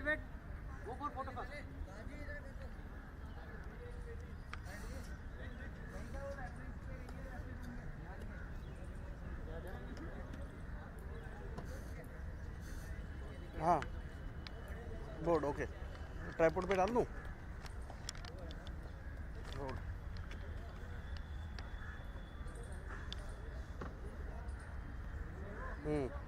Wait वो कौन photo का हाँ बोर्ड ओके ट्राइपॉड पे डाल दूँ बोर्ड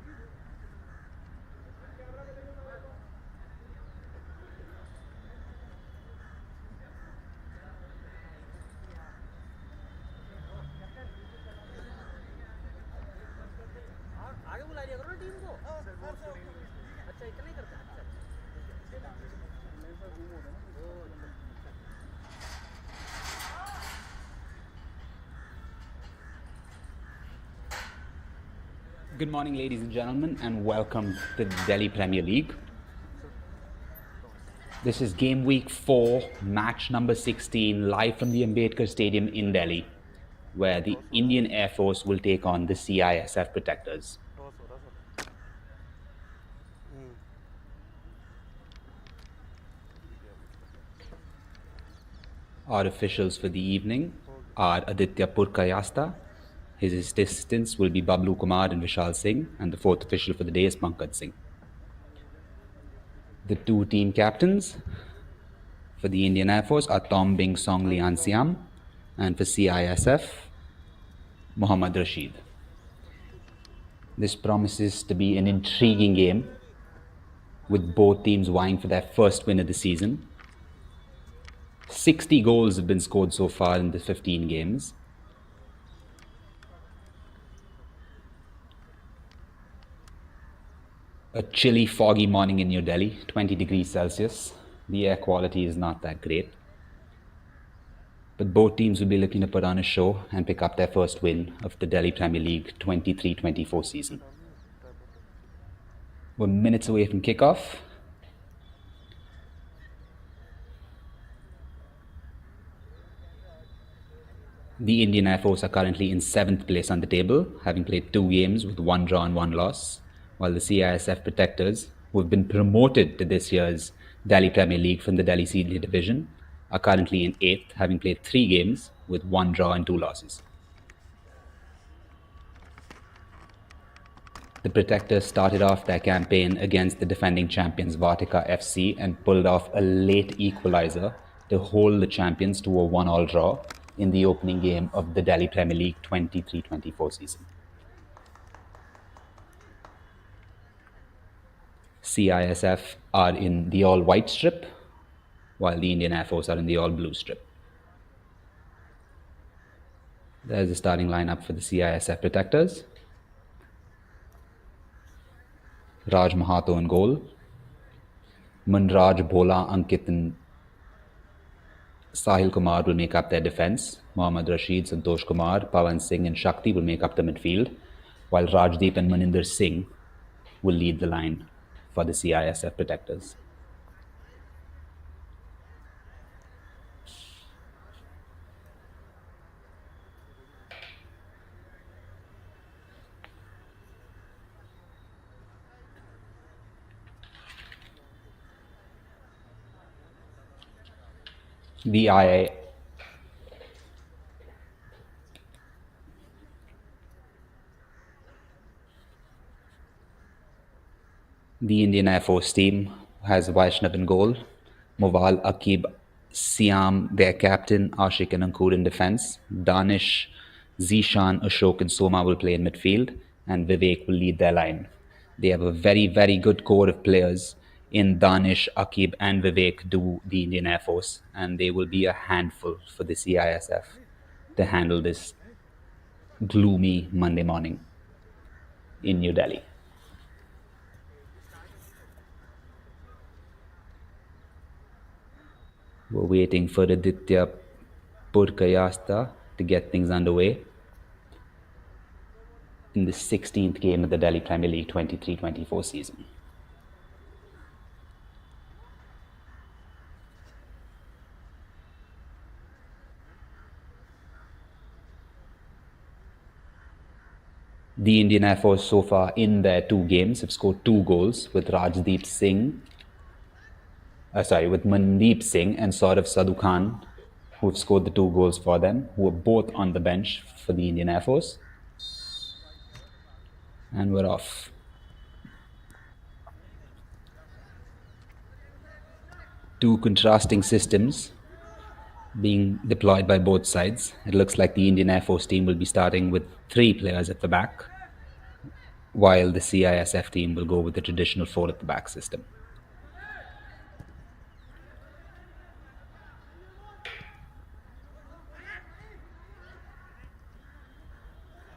आगे बुला लिया करो ना टीम को अच्छा इतना ही करता है Good morning, ladies and gentlemen, and welcome to the Delhi Premier League. This is game week 4, match number 16, live from the Ambedkar Stadium in Delhi, where the Indian Air Force will take on the CISF Protectors. Toss हो रहा sir Our officials for the evening are Aditya Purkayasta. His assistants will be Bablu Kumar and Vishal Singh, and the fourth official for the day is Pankaj Singh. The two team captains for the Indian Air Force are Tom Bing Song Lian Siam, and for CISF, Mohammad Rashid. This promises to be an intriguing game, with both teams vying for their first win of the season. 60 goals have been scored so far in the 15 games. A chilly, foggy morning in New Delhi, 20 degrees Celsius. The air quality is not that great. But both teams will be looking to put on a show and pick up their first win of the Delhi Premier League 23-24 season. We're minutes away from kickoff. The Indian Air Force are currently in 7th place on the table, having played 2 games with 1 draw and 1 loss, while the CISF Protectors, who have been promoted to this year's Delhi Premier League from the Delhi Senior Division, are currently in 8th, having played 3 games with 1 draw and 2 losses. The Protectors started off their campaign against the defending champions Vatika FC and pulled off a late equaliser to hold the champions to a 1-1 draw in the opening game of the Delhi Premier League 23-24 season. CISF are in the all-white strip, while the Indian Air Force are in the all-blue strip. There's the starting lineup for the CISF Protectors. Raj Mahato in goal. Munraj, Bhola, Ankit and Sahil Kumar will make up their defence. Mohammad Rashid, Santosh Kumar, Pawan Singh and Shakti will make up the midfield, while Rajdeep and Maninder Singh will lead the line for the CISF Protectors. The Indian Air Force team has Vaishnav in goal, Mawal Akib Siam, their captain, Ashik and Ankur in defence, Danish, Zishan, Ashok and Soma will play in midfield, and Vivek will lead their line. They have a very, very good core of players in Danish, Akib and Vivek do the Indian Air Force, and they will be a handful for the CISF to handle this gloomy Monday morning in New Delhi. We're waiting for Aditya Purkayasta to get things underway in the 16th game of the Delhi Premier League 23-24 season. The Indian Air Force so far in their 2 games have scored 2 goals with Mandeep Singh and Saurav Sadhu Khan, who have scored the 2 goals for them, who are both on the bench for the Indian Air Force. And we're off. Two contrasting systems being deployed by both sides. It looks like the Indian Air Force team will be starting with 3 players at the back, while the CISF team will go with the traditional 4 at the back system.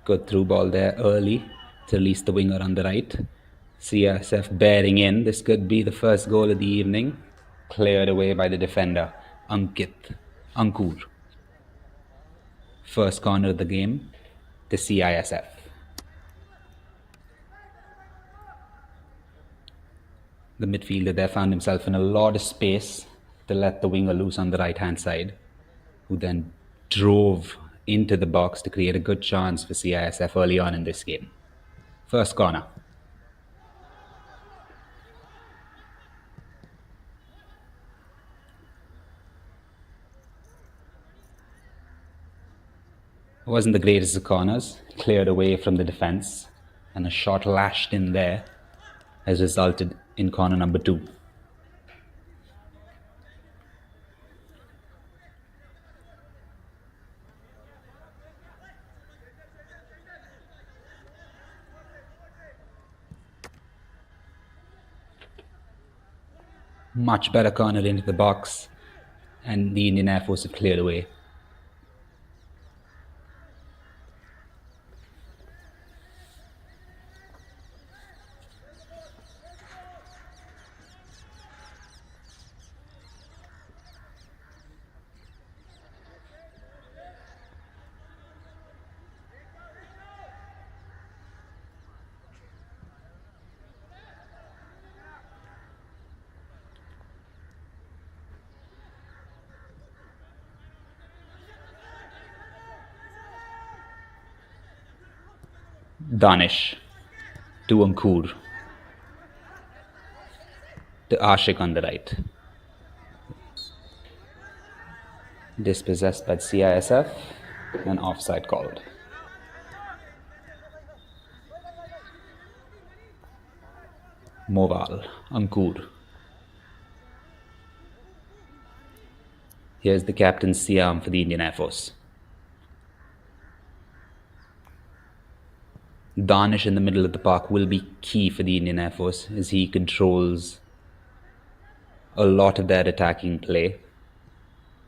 Good through ball there early to release the winger on the right. CISF bearing in. This could be the first goal of the evening. Cleared away by the defender, Ankur. First corner of the game to CISF. The midfielder there found himself in a lot of space to let the winger loose on the right-hand side, who then drove into the box to create a good chance for CISF early on in this game. First corner. It wasn't the greatest of corners, cleared away from the defence, and a shot lashed in there has resulted in corner number 2. Much better corner into the box, and the Indian Air Force have cleared away. Danish to Ankur to Ashik on the right. Dispossessed by CISF and offside called. Moval, Ankur. Here's the captain Siam for the Indian Air Force. Danish in the middle of the park will be key for the Indian Air Force as he controls a lot of their attacking play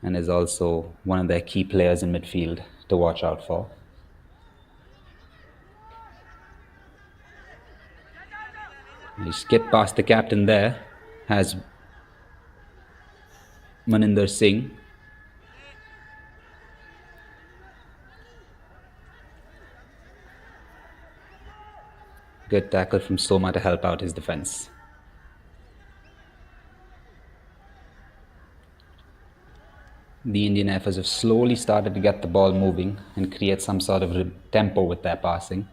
and is also one of their key players in midfield to watch out for. He skipped past the captain there, has Maninder Singh. Good tackle from Soma to help out his defense. The Indian Air Force have slowly started to get the ball moving and create some sort of tempo with their passing.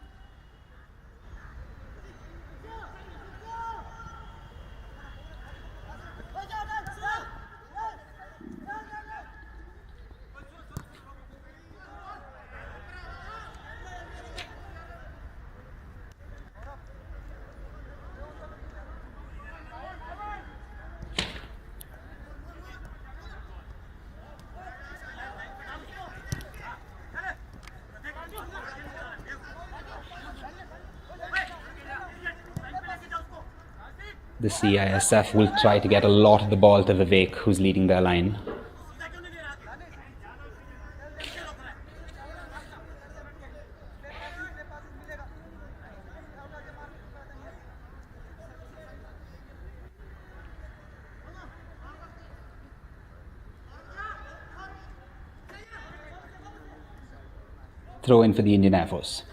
The CISF will try to get a lot of the ball to Vivek, who's leading their line. Throw in for the Indian Air Force.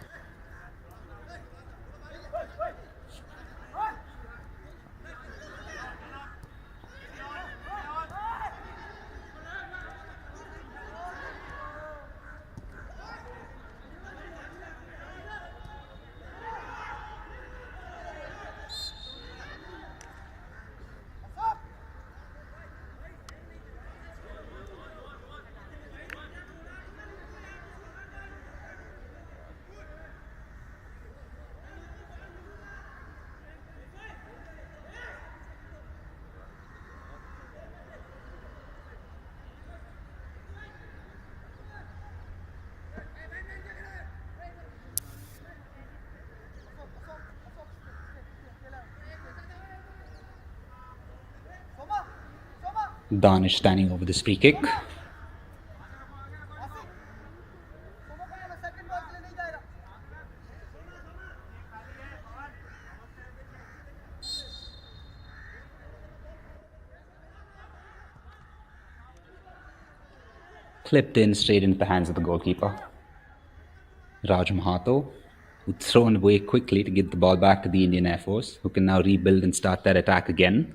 Danish standing over this free kick. Clipped in straight into the hands of the goalkeeper. Raj Mahato, who thrown away quickly to get the ball back to the Indian Air Force, who can now rebuild and start their attack again.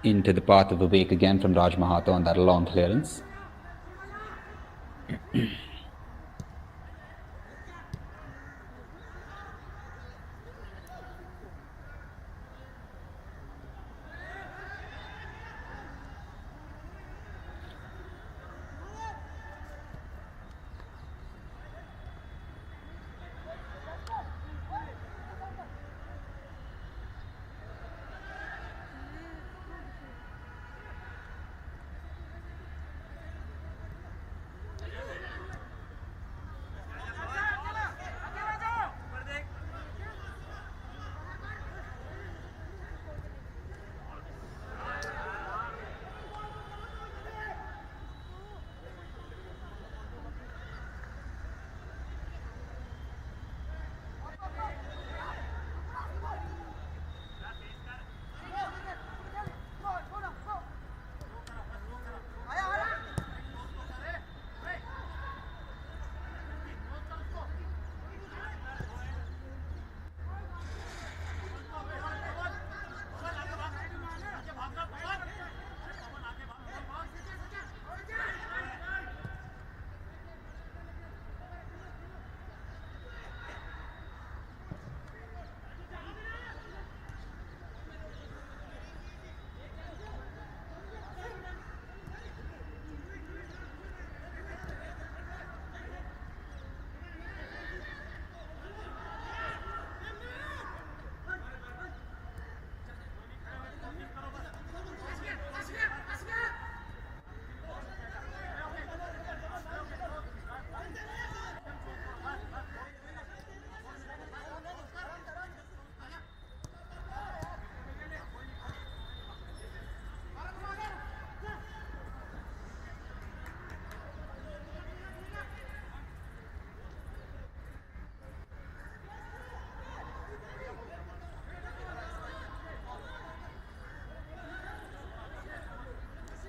Into the path of Vivek again from Raj Mahato on that long clearance.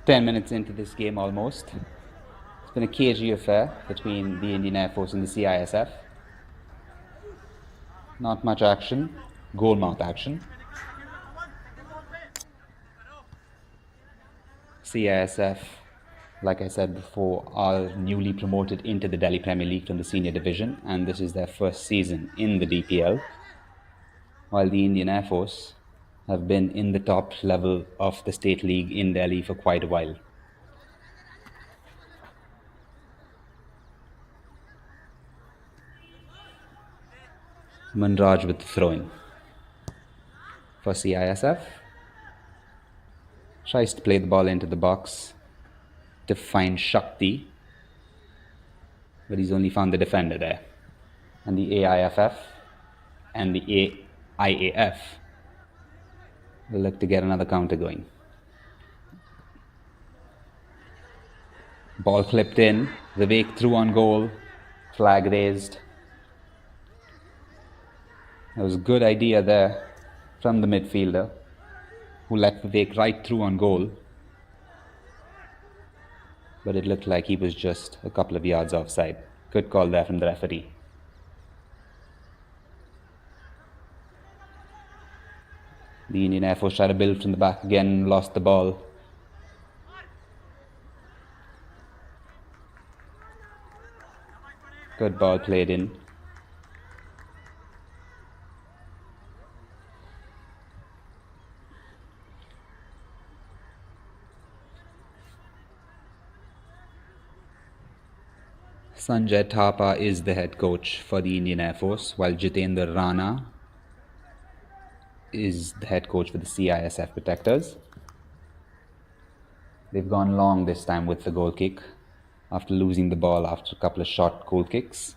Ten minutes into this game almost. It's been a cagey affair between the Indian Air Force and the CISF. Not much action, goal mouth action. CISF, like I said before, are newly promoted into the Delhi Premier League from the senior division, and this is their first season in the DPL, while the Indian Air Force have been in the top level of the state league in Delhi for quite a while. Manraj with the throw-in for CISF. Tries to play the ball into the box to find Shakti, but he's only found the defender there. And the AIFF and the IAF will look to get another counter going. Ball clipped in, Vivek threw on goal, flag raised. That was a good idea there from the midfielder, who let Vivek right through on goal. But it looked like he was just a couple of yards offside. Good call there from the referee. The Indian Air Force tried to build from the back again, lost the ball. Good ball played in. Sanjay Thapa is the head coach for the Indian Air Force, while Jitendra Rana is the head coach for the CISF Protectors. They've gone long this time with the goal kick after losing the ball after a couple of short goal kicks.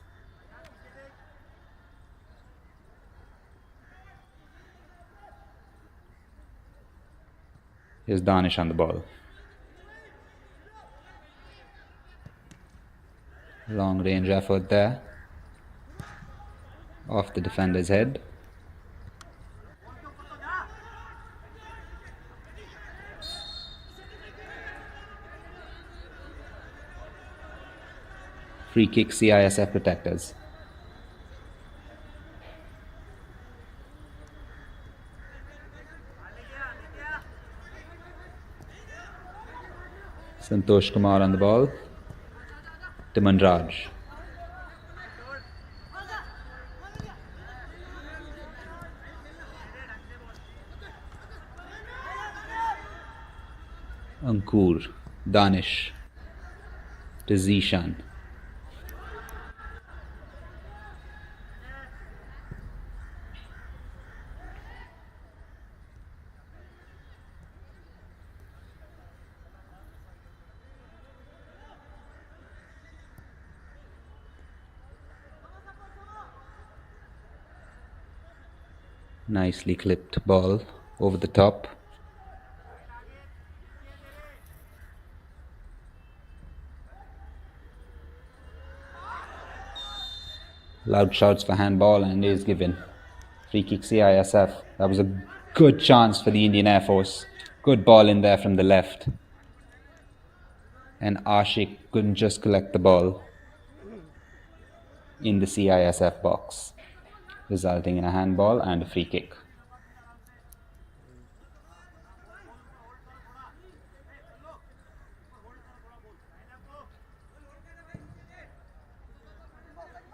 Here's Danish on the ball. Long range effort there. Off the defender's head. Free kick CISF Protectors. Santosh Kumar on the ball. Timan Raj. Ankur. Danish. To Zishan. Nicely clipped ball over the top. Loud shouts for handball and is given. Free kick CISF. That was a good chance for the Indian Air Force. Good ball in there from the left. And Ashik couldn't just collect the ball in the CISF box, resulting in a handball and a free kick.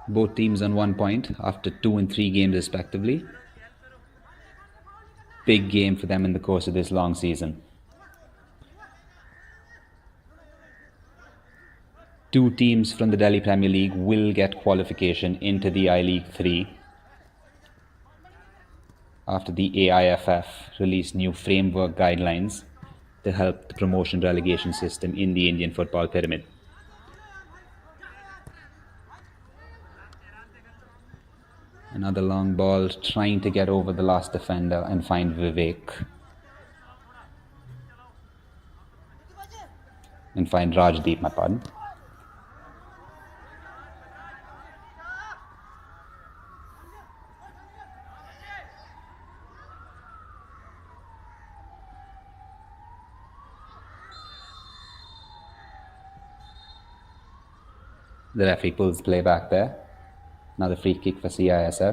Both teams on 1 point after 2 and 3 games respectively. Big game for them in the course of this long season. 2 teams from the Delhi Premier League will get qualification into the I-League 3 after the AIFF released new framework guidelines to help the promotion relegation system in the Indian football pyramid. Another long ball trying to get over the last defender and find Vivek. And find Rajdeep, my pardon. The referee pulls play back there. Another free kick for CISF. There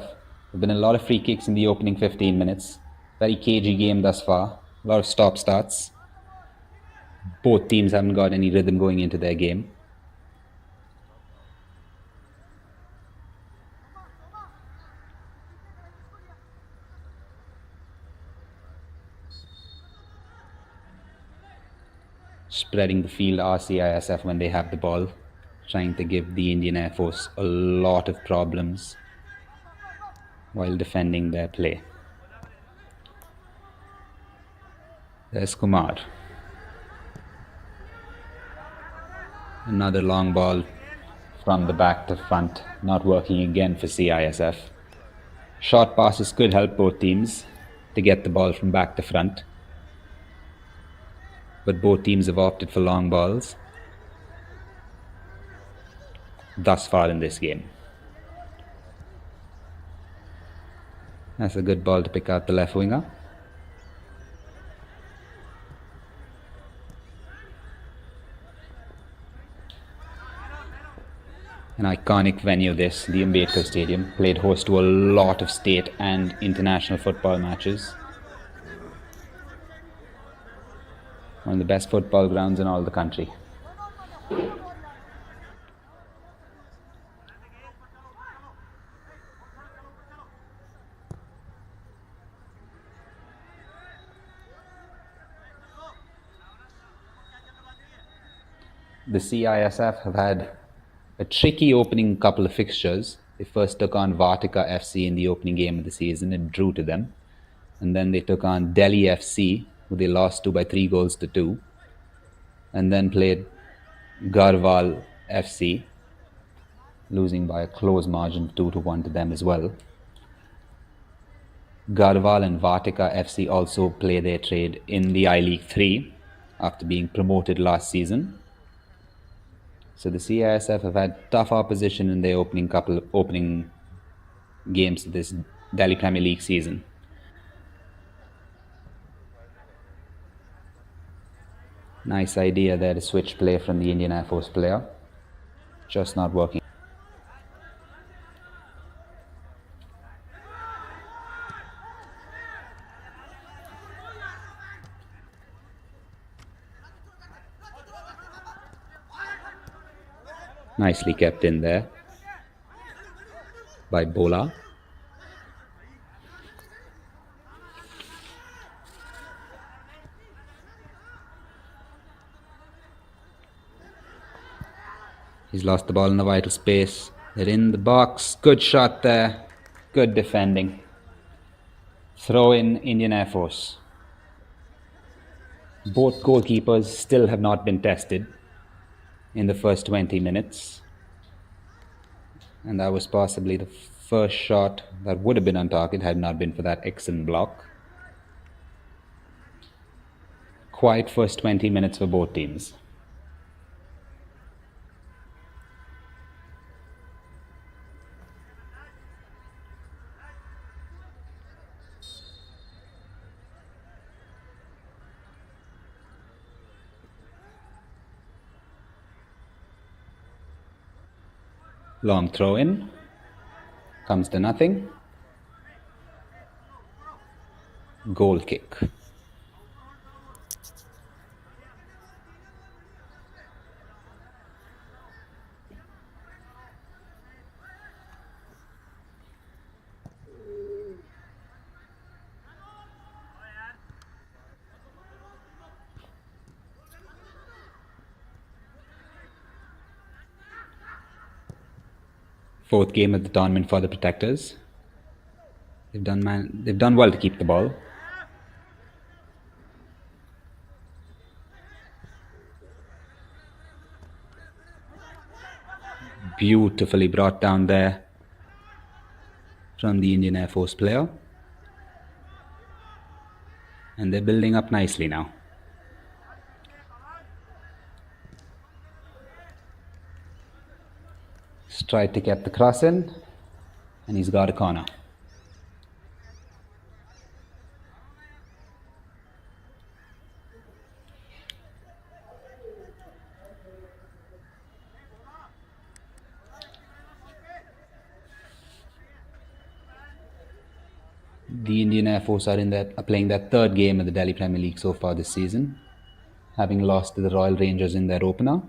have been a lot of free kicks in the opening 15 minutes. Very cagey game thus far. A lot of stop starts. Both teams haven't got any rhythm going into their game. Spreading the field are CISF when they have the ball, trying to give the Indian Air Force a lot of problems while defending their play. There's Kumar. Another long ball from the back to front, not working again for CISF. Short passes could help both teams to get the ball from back to front, but both teams have opted for long balls thus far in this game. That's a good ball to pick out the left winger. An iconic venue this, the Ambedkar Stadium, played host to a lot of state and international football matches. One of the best football grounds in all the country. The CISF have had a tricky opening couple of fixtures. They first took on Vartika FC in the opening game of the season. It drew to them. And then they took on Delhi FC, who they lost to by 3-2. And then played Garhwal FC, losing by a close margin of 2-1 to them as well. Garhwal and Vartika FC also play their trade in the I-League 3 after being promoted last season. So the CISF have had tough opposition in their opening games of this Delhi Premier League season. Nice idea there to switch play from the Indian Air Force player. Just not working. Nicely kept in there by Bola. He's lost the ball in the vital space. They're in the box. Good shot there. Good defending. Throw in Indian Air Force. Both goalkeepers still have not been tested in the first 20 minutes. And that was possibly the first shot that would have been on target had not been for that excellent block. Quiet first 20 minutes for both teams. Long throw in, comes to nothing. Goal kick. Fourth game of the tournament for the Protectors. They've done well to keep the ball. Beautifully brought down there from the Indian Air Force player. And they're building up nicely now. Tried to get the cross in, and he's got a corner. The Indian Air Force are playing their third game of the Delhi Premier League so far this season, having lost to the Royal Rangers in their opener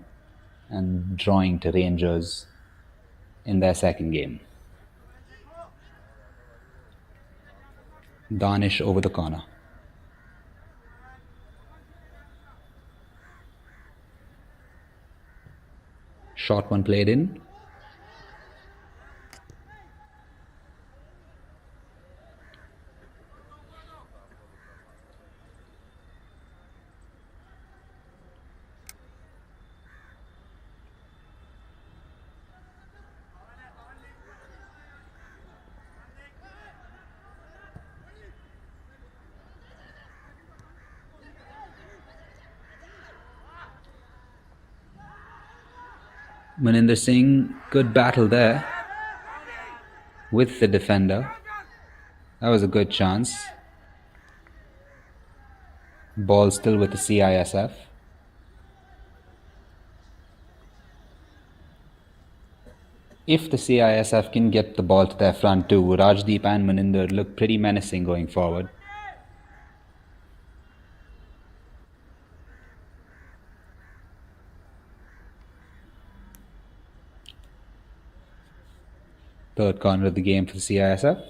and drawing to Rangers in their second game. Danish over the corner. Short one played in. Maninder Singh, good battle there with the defender. That was a good chance. Ball still with the CISF. If the CISF can get the ball to their front too, Rajdeep and Maninder look pretty menacing going forward. Third corner of the game for the CISF.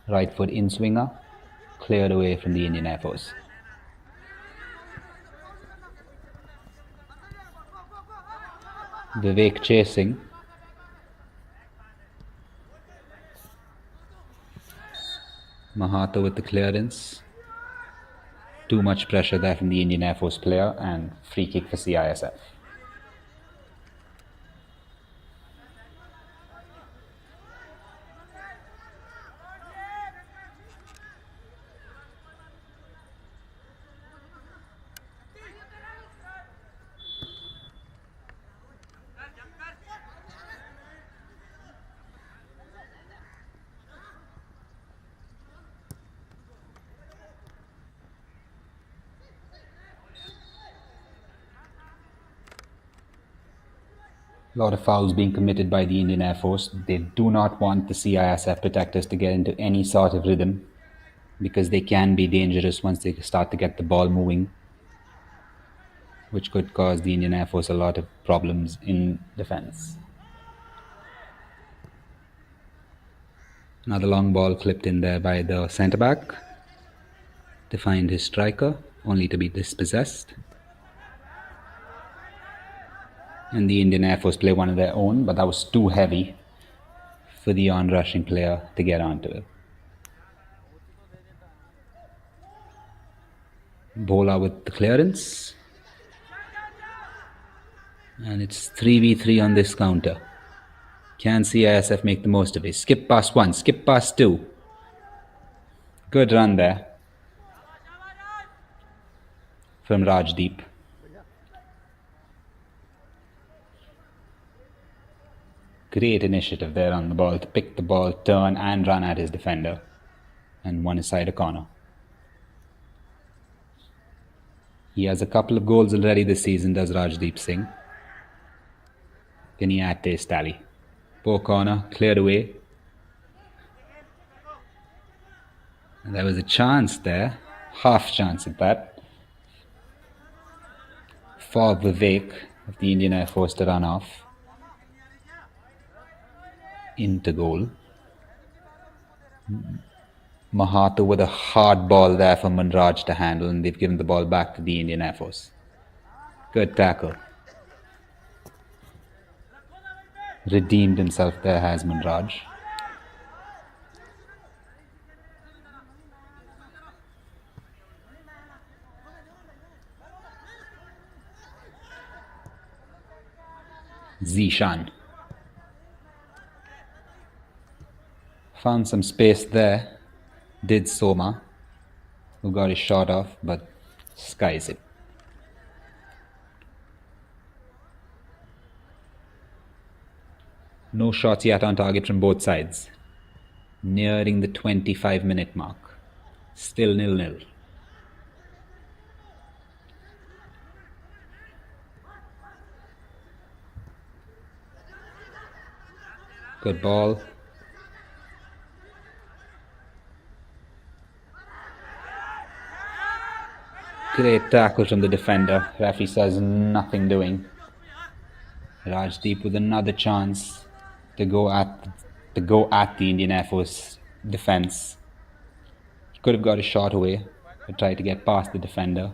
Right foot in swinger, cleared away from the Indian Air Force. Vivek chasing. Mahato with the clearance. Too much pressure there from the Indian Air Force player, and free kick for CISF. A lot of fouls being committed by the Indian Air Force. They do not want the CISF protectors to get into any sort of rhythm, because they can be dangerous once they start to get the ball moving, which could cause the Indian Air Force a lot of problems in defense. Another long ball clipped in there by the centre back to find his striker, only to be dispossessed. And the Indian Air Force play one of their own, but that was too heavy for the on-rushing player to get onto it. Bola with the clearance. And it's 3v3 on this counter. Can CISF make the most of it? Skip past one, skip past two. Good run there from Rajdeep. Great initiative there on the ball to pick the ball, turn and run at his defender, and won aside a corner. He has a couple of goals already this season, does Rajdeep Singh. Can he add to his tally? Poor corner, cleared away. And there was a chance there, half chance at that, for Vivek of the Indian Air Force to run off into goal. Mahato with a hard ball there for Manraj to handle, and they've given the ball back to the Indian Air Force. Good tackle. Redeemed himself there has Manraj. Zishan. Found some space there. Did Soma, who got his shot off, but skies it. No shots yet on target from both sides. Nearing the 25-minute mark. Still 0-0. Good ball. Great tackle from the defender. Referee says nothing doing. Rajdeep with another chance to go at the Indian Air Force defense. He could have got a shot away, but tried to get past the defender,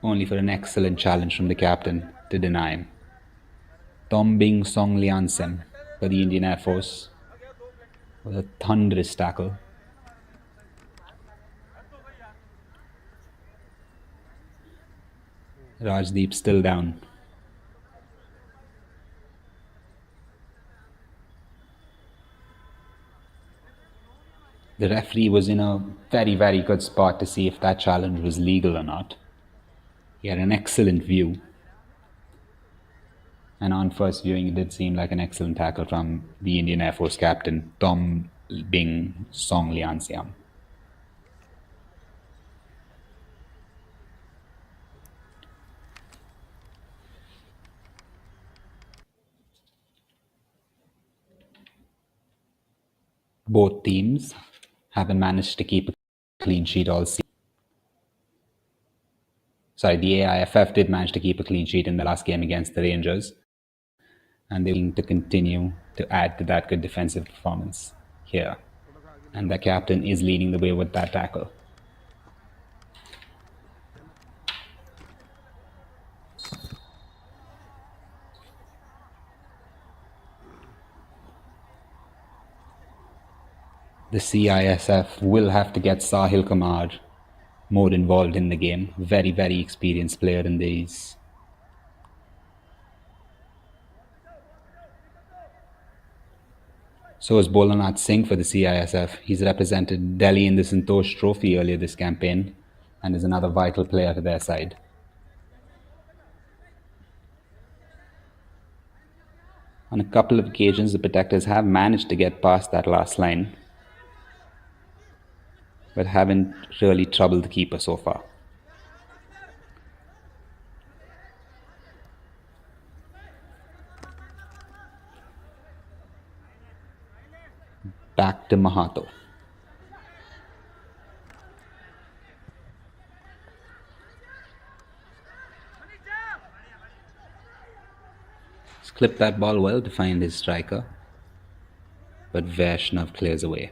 only for an excellent challenge from the captain to deny him. Tombing Songliansem for the Indian Air Force with a thunderous tackle. Rajdeep still down. The referee was in a very, very good spot to see if that challenge was legal or not. He had an excellent view. And on first viewing, it did seem like an excellent tackle from the Indian Air Force captain, Tombing Songliansem. Both teams haven't managed to keep a clean sheet all season. Sorry, the AIFF did manage to keep a clean sheet in the last game against the Rangers, and they're going to continue to add to that good defensive performance here. And the captain is leading the way with that tackle. The CISF will have to get Sahil Kumar more involved in the game. Very, very experienced player in these. So is Bolanath Singh for the CISF. He's represented Delhi in the Santosh Trophy earlier this campaign and is another vital player to their side. On a couple of occasions, the protectors have managed to get past that last line, but haven't really troubled the keeper so far. Back to Mahato. He's clipped that ball well to find his striker, but Vaishnav clears away.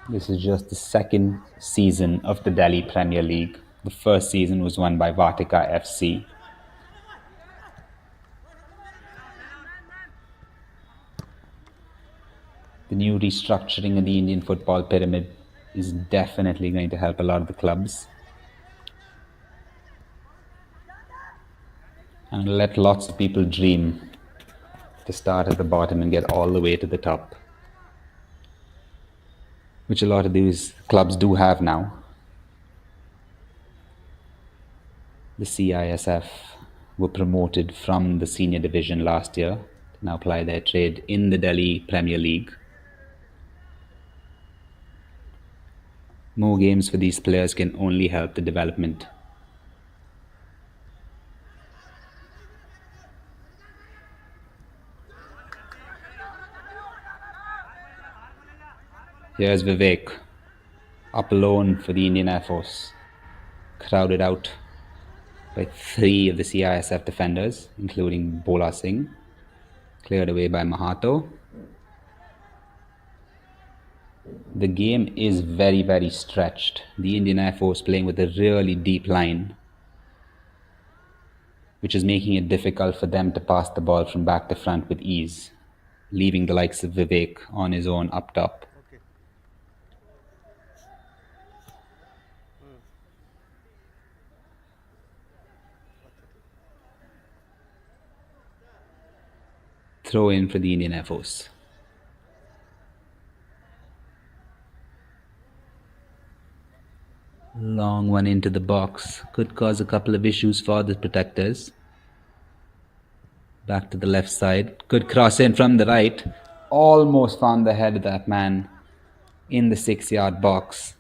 This is just the second season of the Delhi Premier League. The first season was won by Vatika FC. The new restructuring of the Indian football pyramid is definitely going to help a lot of the clubs and let lots of people dream to start at the bottom and get all the way to the top, which a lot of these clubs do have now. The CISF were promoted from the senior division last year to now ply their trade in the Delhi Premier League. More games for these players can only help the development. Here's Vivek, up alone for the Indian Air Force, crowded out by 3 of the CISF defenders, including Bola Singh, cleared away by Mahato. The game is very, very stretched. The Indian Air Force playing with a really deep line, which is making it difficult for them to pass the ball from back to front with ease, leaving the likes of Vivek on his own up top. Okay. Throw in for the Indian Air Force. Long one into the box. Could cause a couple of issues for the protectors. Back to the left side. Good cross in from the right. Almost found the head of that man in the 6-yard box.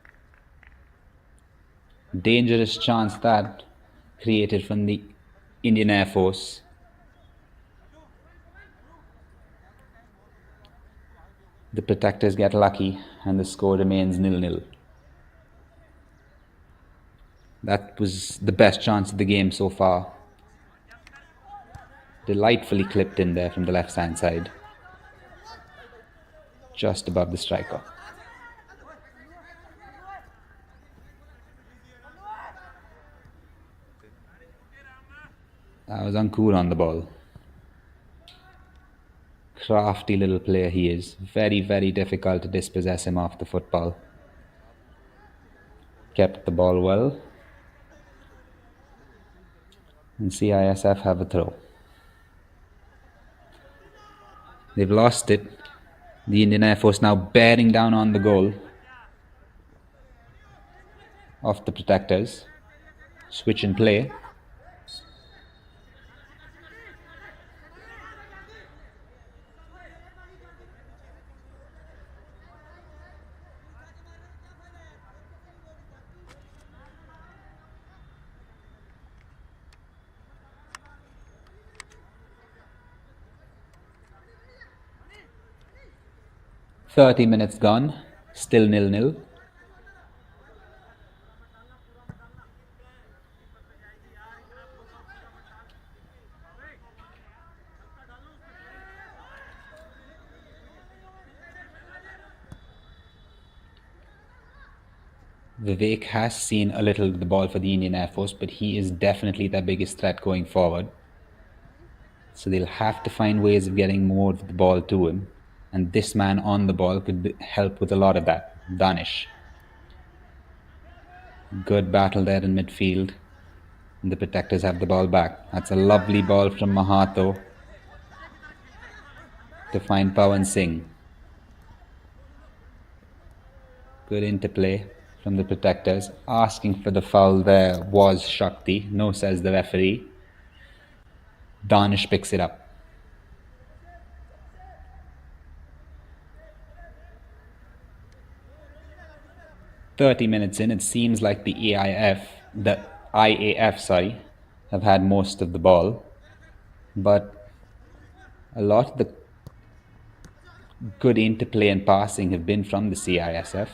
Dangerous chance that created from the Indian Air Force. The protectors get lucky and the score remains 0-0. That was the best chance of the game so far. Delightfully clipped in there from the left-hand side. Just above the striker. That was Ankur on the ball. Crafty little player he is. Very, very difficult to dispossess him off the football. Kept the ball well. And CISF have a throw. They've lost it. The Indian Air Force now bearing down on the goal of the protectors. Switch and play. 30 minutes gone, still 0-0. Vivek has seen a little of the ball for the Indian Air Force, but he is definitely their biggest threat going forward. So they'll have to find ways of getting more of the ball to him. And this man on the ball could help with a lot of that. Danish. Good battle there in midfield. And the protectors have the ball back. That's a lovely ball from Mahato to find Pawan Singh. Good interplay from the protectors. Asking for the foul there was Shakti. No, says the referee. Danish picks it up. "30 minutes in, it seems like the IAF, have had most of the ball, but a lot of the good interplay and passing have been from the CISF.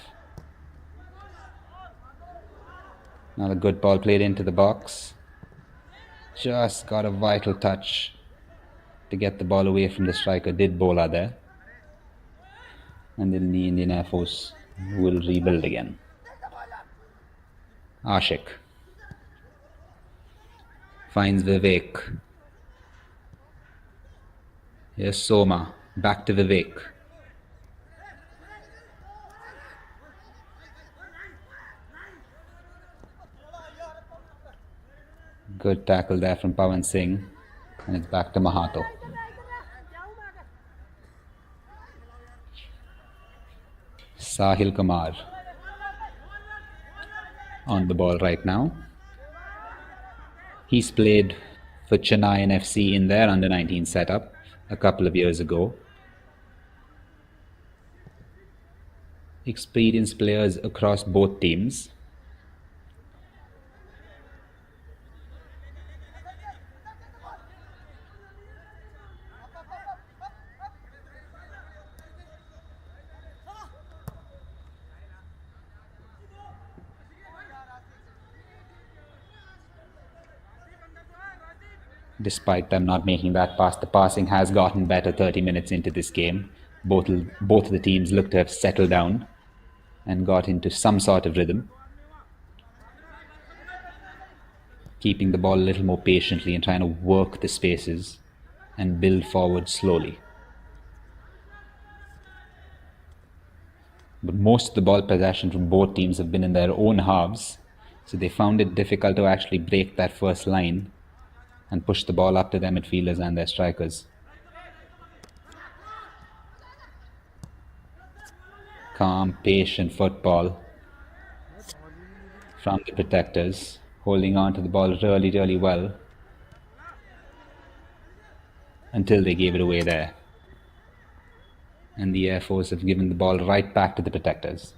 Now the good ball played into the box. Just got a vital touch to get the ball away from the striker. Did Bola there. And then the Indian Air Force will rebuild again. Ashik finds Vivek. Here's Soma. Back to Vivek. Good tackle there from Pawan Singh. And it's back to Mahato. Sahil Kumar on the ball right now. He's played for Chennai FC in their under-19 setup a couple of years ago. Experienced players across both teams. Despite them not making that pass, the passing has gotten better 30 minutes into this game. Both of the teams look to have settled down and got into some sort of rhythm, keeping the ball a little more patiently and trying to work the spaces and build forward slowly. But most of the ball possession from both teams have been in their own halves, so they found it difficult to actually break that first line and push the ball up to their midfielders and their strikers. Calm, patient football from the protectors, holding on to the ball really, really well until they gave it away there. And the Air Force have given the ball right back to the protectors.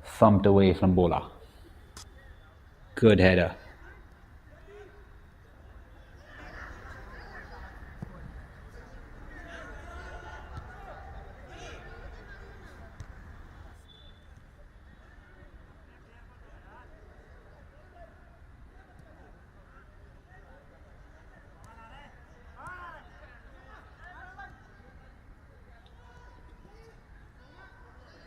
Thumped away from Bola. Good header.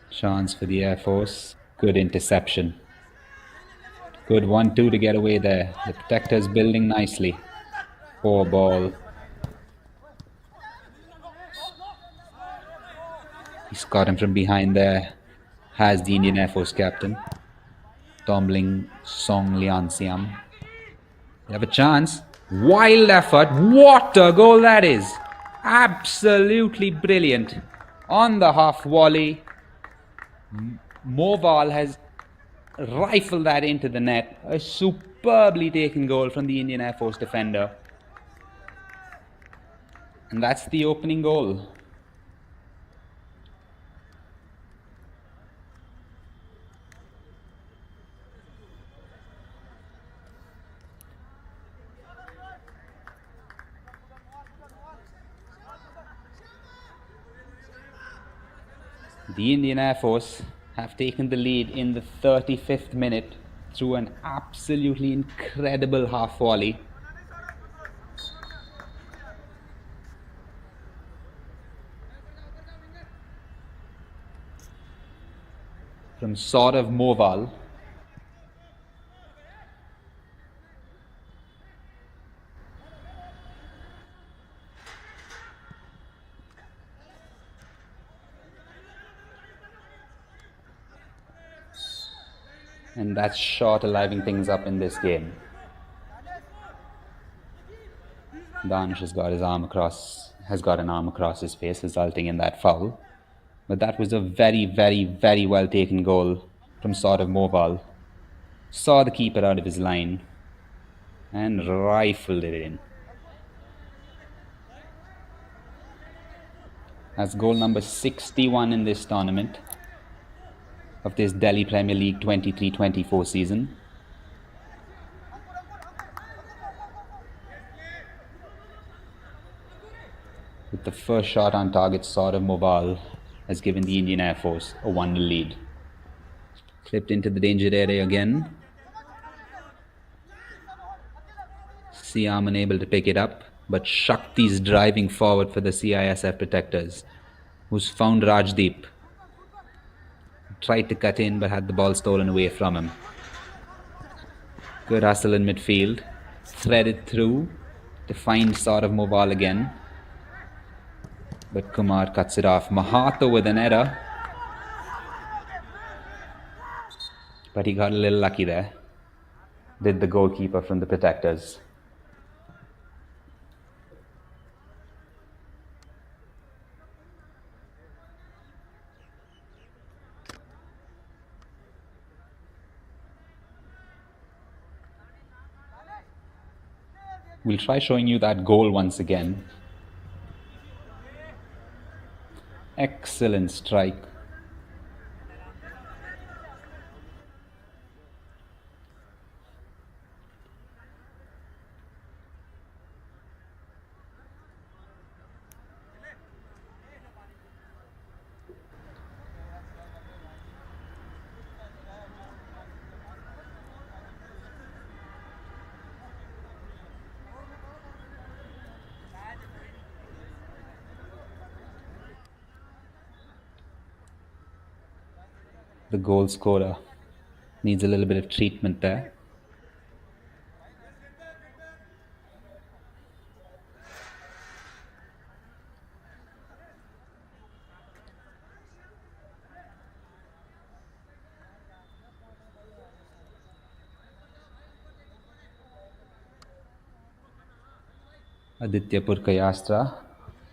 Chance for the Air Force. Good interception. Good 1-2 to get away there. The protectors building nicely. Poor ball. He's caught him from behind there. Has the Indian Air Force captain. Tombling Song Lian Siam. They have a chance. Wild effort. What a goal that is. Absolutely brilliant. On the half volley. Moval has rifled that into the net. A superbly taken goal from the Indian Air Force defender. And that's the opening goal. The Indian Air Force have taken the lead in the 35th minute through an absolutely incredible half volley. From Saurav Moval. And that's short of livening things up in this game. Danish has got an arm across his face, resulting in that foul. But that was a very, very, very well taken goal from Saurav Moval. Saw the keeper out of his line and rifled it in. That's goal number 61 in this tournament of this Delhi Premier League 23-24 season. With the first shot on target, Saurav Moval has given the Indian Air Force a 1-0 lead. Clipped into the danger area again. Siam unable to pick it up, but Shakti's driving forward for the CISF protectors, who's found Rajdeep. Tried to cut in, but had the ball stolen away from him. Good hustle in midfield. Threaded through to find Saurav Moval again. But Kumar cuts it off. Mahato with an error. But he got a little lucky there. Did the goalkeeper from the protectors. We'll try showing you that goal once again. Excellent strike. The goal scorer needs a little bit of treatment there. Aditya Purkayastra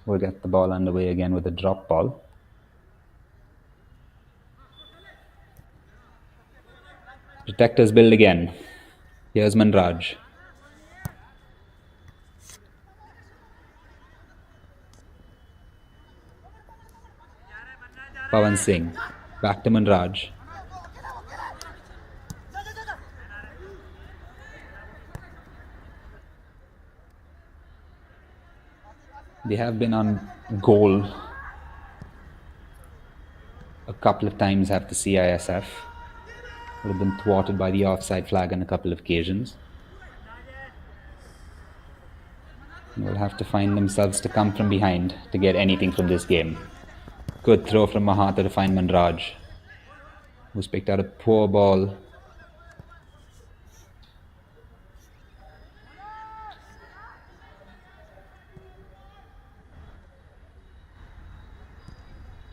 will get the ball underway again with a drop ball. Protectors build again. Here's Manraj. Pawan Singh. Back to Manraj. They have been on goal a couple of times at the CISF. Would have been thwarted by the offside flag on a couple of occasions. Will have to find themselves to come from behind to get anything from this game. Good throw from Mahato to find Manraj, who's picked out a poor ball.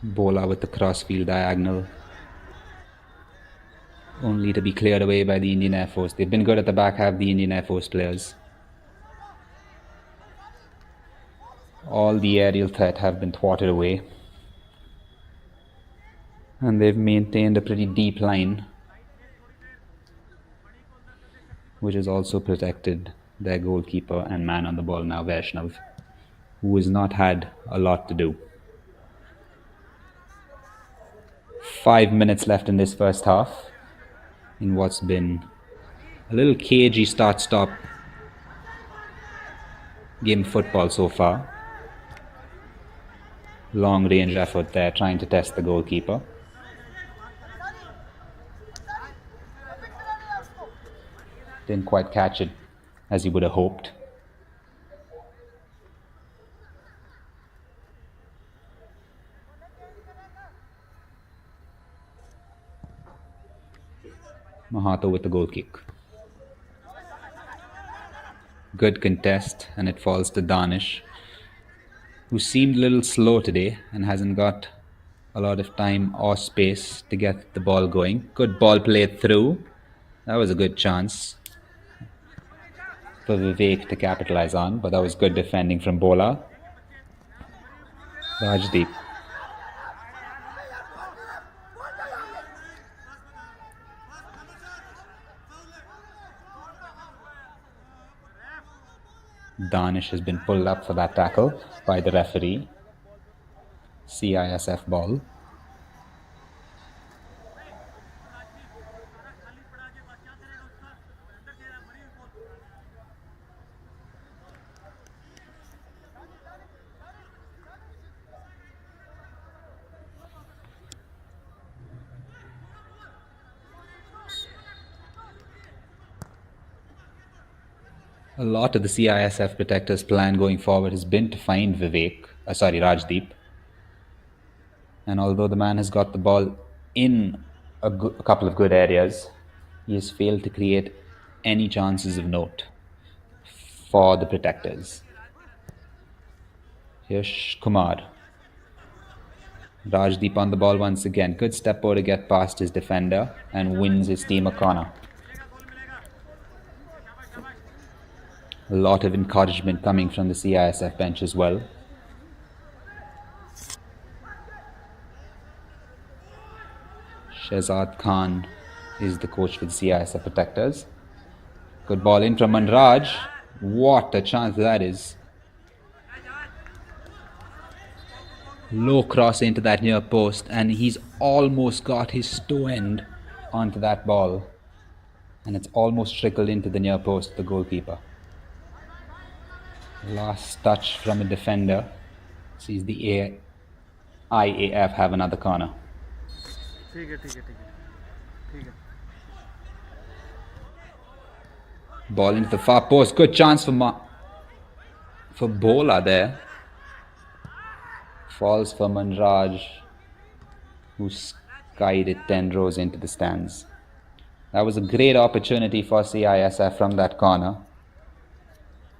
Bola with the crossfield diagonal, only to be cleared away by the Indian Air Force. They've been good at the back half, the Indian Air Force players. All the aerial threat have been thwarted away. And they've maintained a pretty deep line, which has also protected their goalkeeper and man on the ball now, Vaishnav, who has not had a lot to do. 5 minutes left in this first half, in what's been a little cagey start-stop game of football so far. Long range effort there, trying to test the goalkeeper. Didn't quite catch it as he would have hoped. Mahato with the goal kick. Good contest, and it falls to Danish, who seemed a little slow today and hasn't got a lot of time or space to get the ball going. Good ball played through. That was a good chance for Vivek to capitalize on, but that was good defending from Bola. Rajdeep. Danish has been pulled up for that tackle by the referee. CISF ball. A lot of the CISF protectors' plan going forward has been to find Rajdeep. And although the man has got the ball in a couple of good areas, he has failed to create any chances of note for the protectors. Here's Kumar. Rajdeep on the ball once again. Good step over to get past his defender and wins his team a corner. A lot of encouragement coming from the CISF bench as well. Shehzad Khan is the coach for the CISF protectors. Good ball in from Manraj. What a chance that is. Low cross into that near post, and he's almost got his toe end onto that ball. And it's almost trickled into the near post, the goalkeeper. Last touch from a defender sees the IAF have another corner. Ball into the far post. Good chance for Bola there. Falls for Manraj, who skied it 10 rows into the stands. That was a great opportunity for CISF from that corner.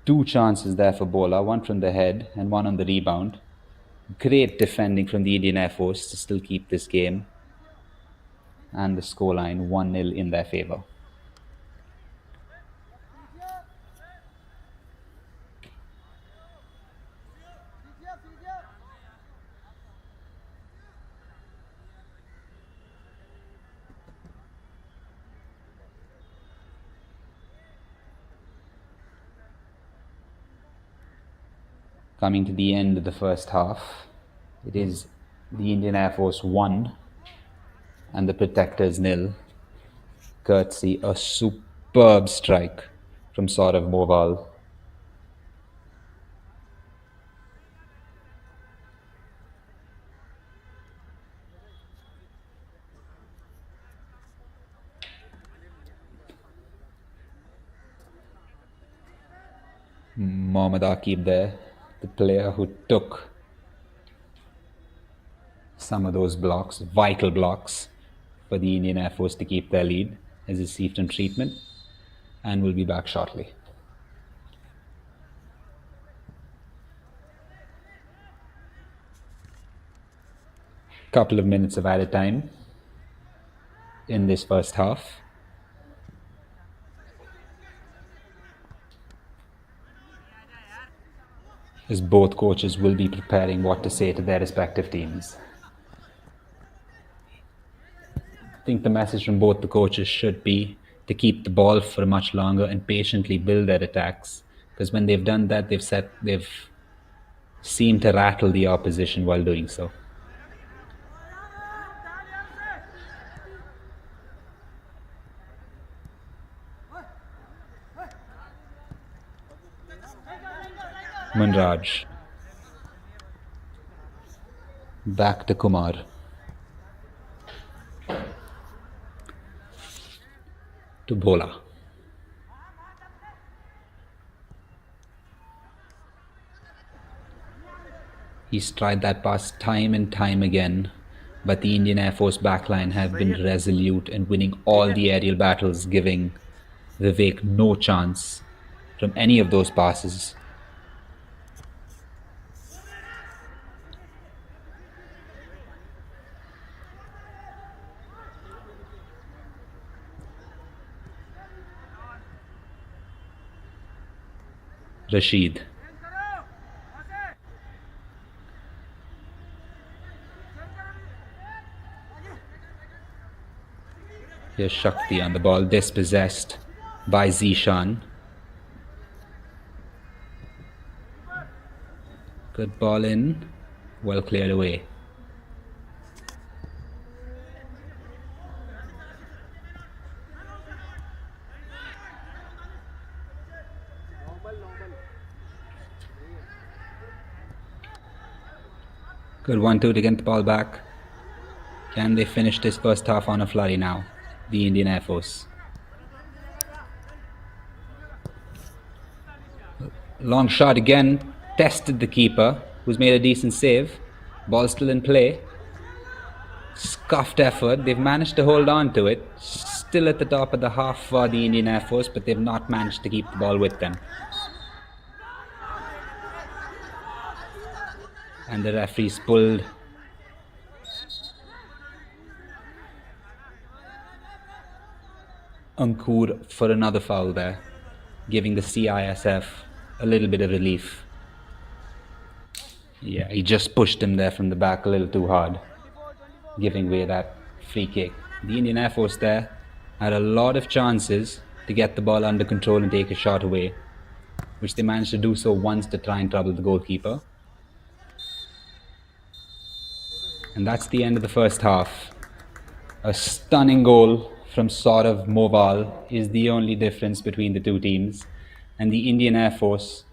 2 chances there for Bola, one from the head and one on the rebound. Great defending from the Indian Air Force to still keep this game and the scoreline 1-0 in their favour. Coming to the end of the first half, it is the Indian Air Force 1 and the Protectors 0, courtesy a superb strike from Saurav Moval. Mohammad Aqib there, the player who took some of those blocks, vital blocks, for the Indian Air Force to keep their lead, has received some treatment and will be back shortly. Couple of minutes of added time in this first half. As both coaches will be preparing what to say to their respective teams. I think the message from both the coaches should be to keep the ball for much longer and patiently build their attacks. Because when they've done that, they've seemed to rattle the opposition while doing so. Manraj. Back to Kumar. To Bhola. He's tried that pass time and time again, but the Indian Air Force backline have been resolute in winning all the aerial battles, giving Vivek no chance from any of those passes. Rashid. Here's Shakti on the ball, dispossessed by Zishan. Good ball in, well cleared away. Good 1-2 to get the ball back. Can they finish this first half on a flurry now? The Indian Air Force. Long shot again, tested the keeper, who's made a decent save. Ball still in play. Scuffed effort, they've managed to hold on to it. Still at the top of the half for the Indian Air Force, but they've not managed to keep the ball with them. And the referee's pulled Ankur for another foul there, giving the CISF a little bit of relief. Yeah, he just pushed him there from the back a little too hard, giving away that free kick. The Indian Air Force there had a lot of chances to get the ball under control and take a shot away, which they managed to do so once to try and trouble the goalkeeper. And that's the end of the first half. A stunning goal from Saurav Moval is the only difference between the two teams. And the Indian Air Force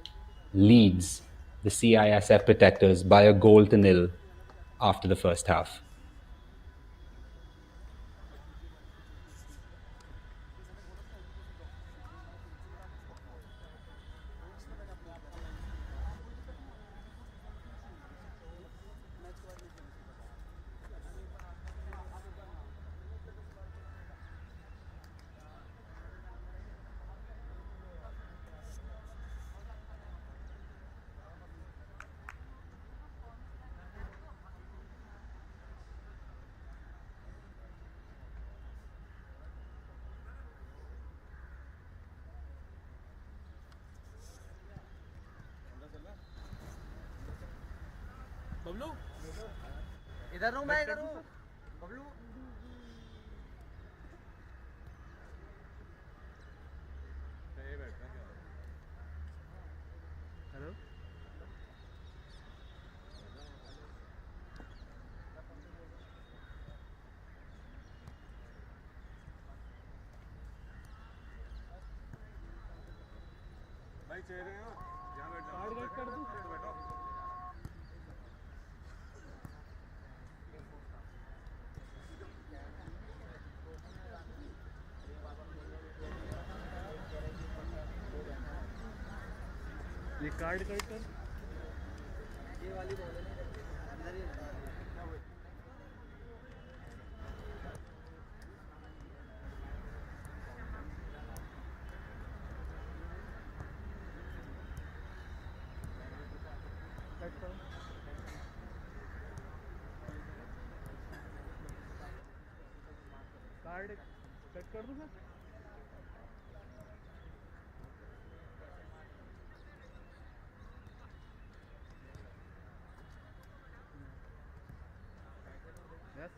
leads the CISF Protectors by a 0 after the first half. Bablu इधर हूँ मैं, इधर हूँ Bablu. Hello भाई, चेहरे हो यहाँ बैठ कर दूँ। ये कार्ड कट कर, ये वाली बॉल है अंदर ही कट कर, कार्ड कट कर दूँ sir. Yes.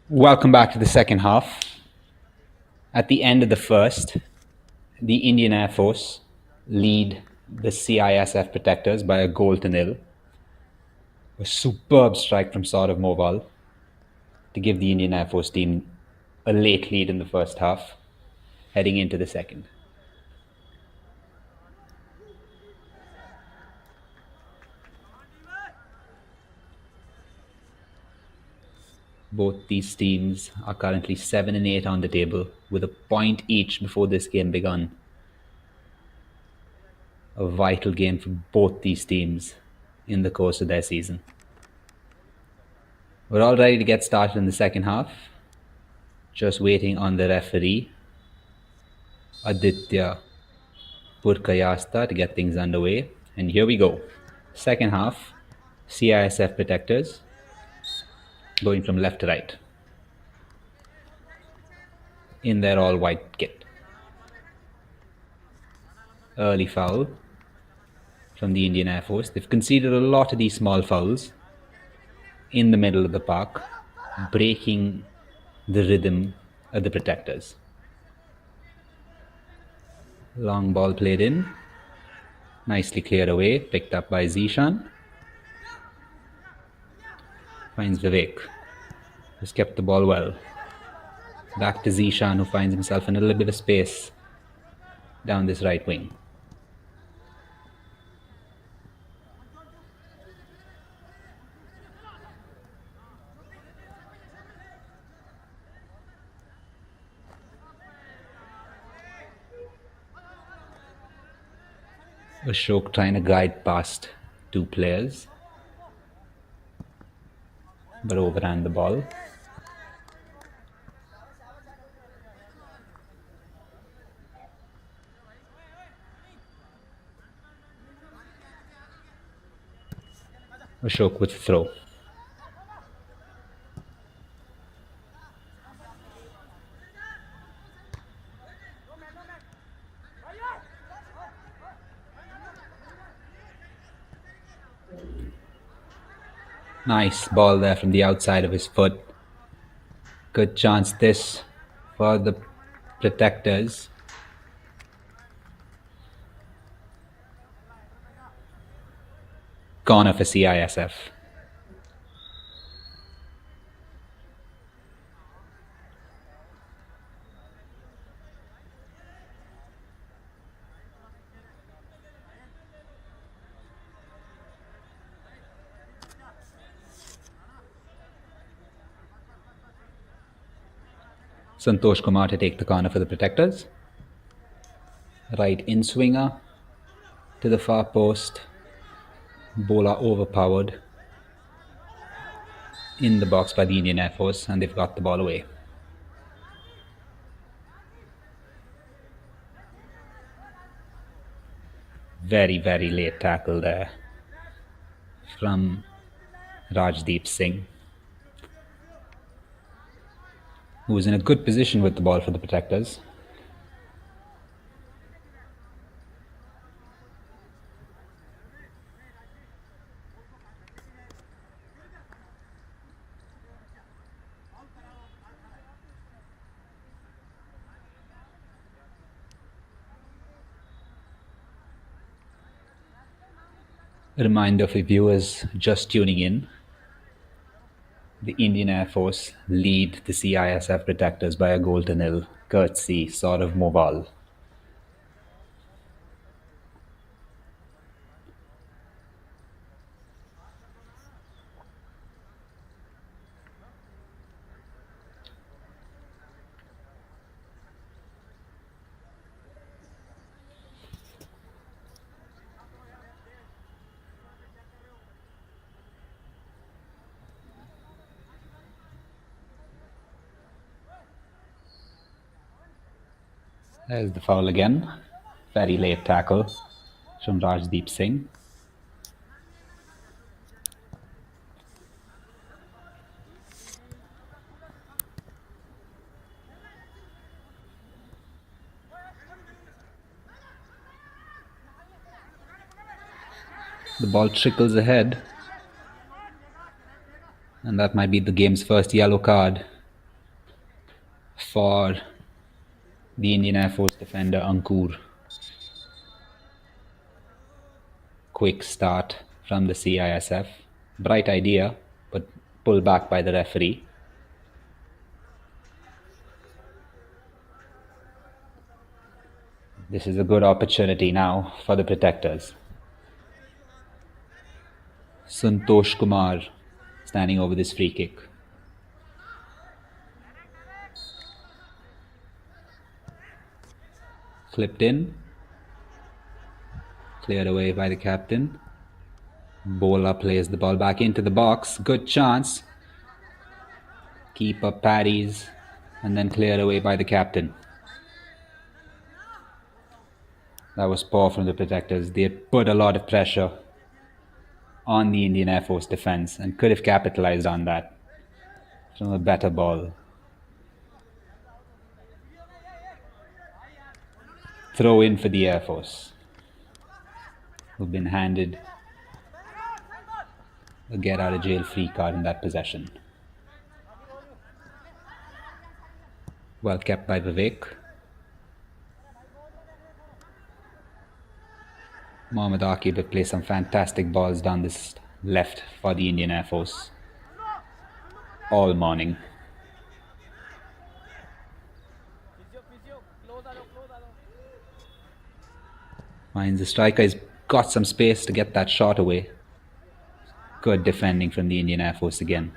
Welcome back to the second half. At the end of the first, the Indian Air Force lead the CISF protectors by a goal to nil. A superb strike from Saurav Moval to give the Indian Air Force team a late lead in the first half, heading into the second. Both these teams are currently 7 and 8 on the table, with a point each before this game begun. A vital game for both these teams in the course of their season. We're all ready to get started in the second half. Just waiting on the referee, Aditya Purkayasta, to get things underway. And here we go. Second half, CISF protectors going from left to right in their all white kit. Early foul from the Indian Air Force. They've conceded a lot of these small fouls in the middle of the park, breaking the rhythm of the protectors. Long ball played in, nicely cleared away, picked up by Zishan. Finds Vivek, who's kept the ball well. Back to Zishan, who finds himself in a little bit of space down this right wing. Ashok trying to guide past two players, but overran the ball. Ashok with the throw. Nice ball there from the outside of his foot. Good chance this for the protectors. Corner for CISF. Santosh Kumar to take the corner for the protectors. Right in swinger to the far post. Bowler overpowered in the box by the Indian Air Force, and they've got the ball away. Very, very late tackle there from Rajdeep Singh, who was in a good position with the ball for the protectors. A reminder for viewers just tuning in, the Indian Air Force lead the CISF protectors by a goal to nil, courtesy Saurav Moval. There's the foul again. Very late tackle from Rajdeep Singh. The ball trickles ahead, and that might be the game's first yellow card for the Indian Air Force defender Ankur. Quick start from the CISF. Bright idea, but pulled back by the referee. This is a good opportunity now for the protectors. Santosh Kumar standing over this free kick. Clipped in. Cleared away by the captain. Bowler plays the ball back into the box. Good chance. Keeper parries and then cleared away by the captain. That was poor from the protectors. They had put a lot of pressure on the Indian Air Force defense and could have capitalized on that from a better ball. Throw in for the Air Force, who've been handed a get out of jail free card in that possession. Well kept by Vivek. Mohammad Aqib have played some fantastic balls down this left for the Indian Air Force all morning. Finds the striker, has got some space to get that shot away. Good defending from the Indian Air Force again.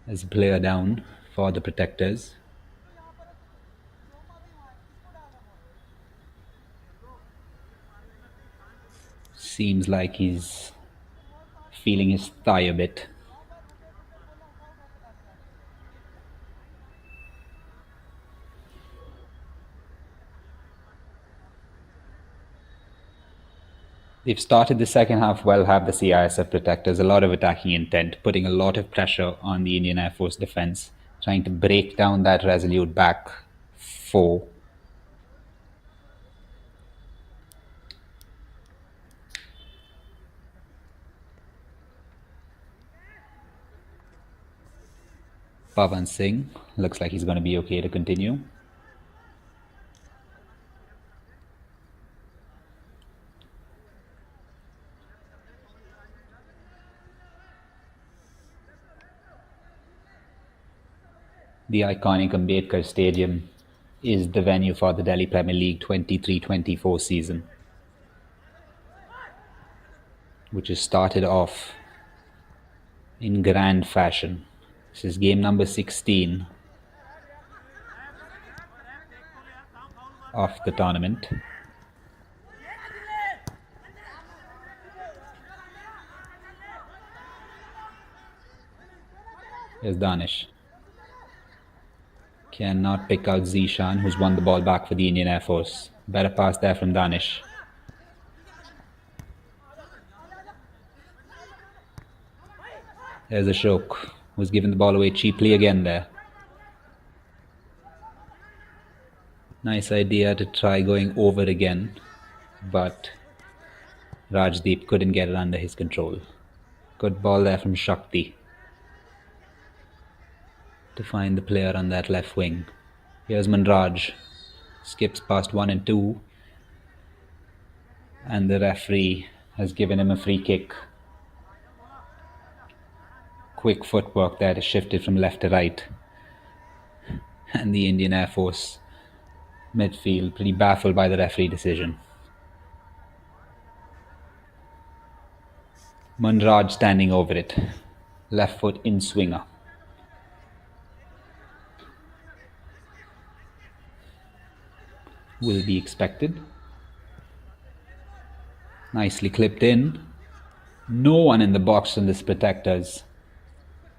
There's a player down for the protectors. Seems like he's feeling his thigh a bit. They've started the second half well, have the CISF protectors. A lot of attacking intent, putting a lot of pressure on the Indian Air Force defense, trying to break down that resolute back four. Pavan Singh looks like he's going to be okay to continue. The iconic Ambedkar Stadium is the venue for the Delhi Premier League 23-24 season, which has started off in grand fashion. This is game number 16 of the tournament. Here's Danish. Cannot pick out Zishan, who's won the ball back for the Indian Air Force. Better pass there from Danish. There's Ashok, who's given the ball away cheaply again there. Nice idea to try going over again, but Rajdeep couldn't get it under his control. Good ball there from Shakti to find the player on that left wing. Here's Manraj. Skips past 1 and 2. And the referee has given him a free kick. Quick footwork there to shift it from left to right. And the Indian Air Force midfield pretty baffled by the referee decision. Manraj standing over it. Left foot in swinger. Will be expected. Nicely clipped in. No one in the box from this protectors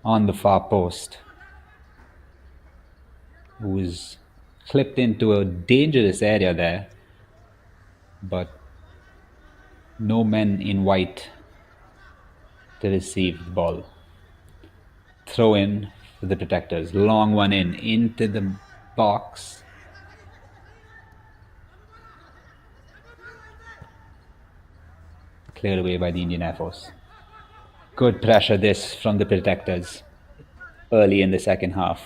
on the far post, who is clipped into a dangerous area there, but no men in white to receive the ball. Throw in for the protectors. Long one in into the box. Cleared away by the Indian Air Force. Good pressure this from the protectors early in the second half.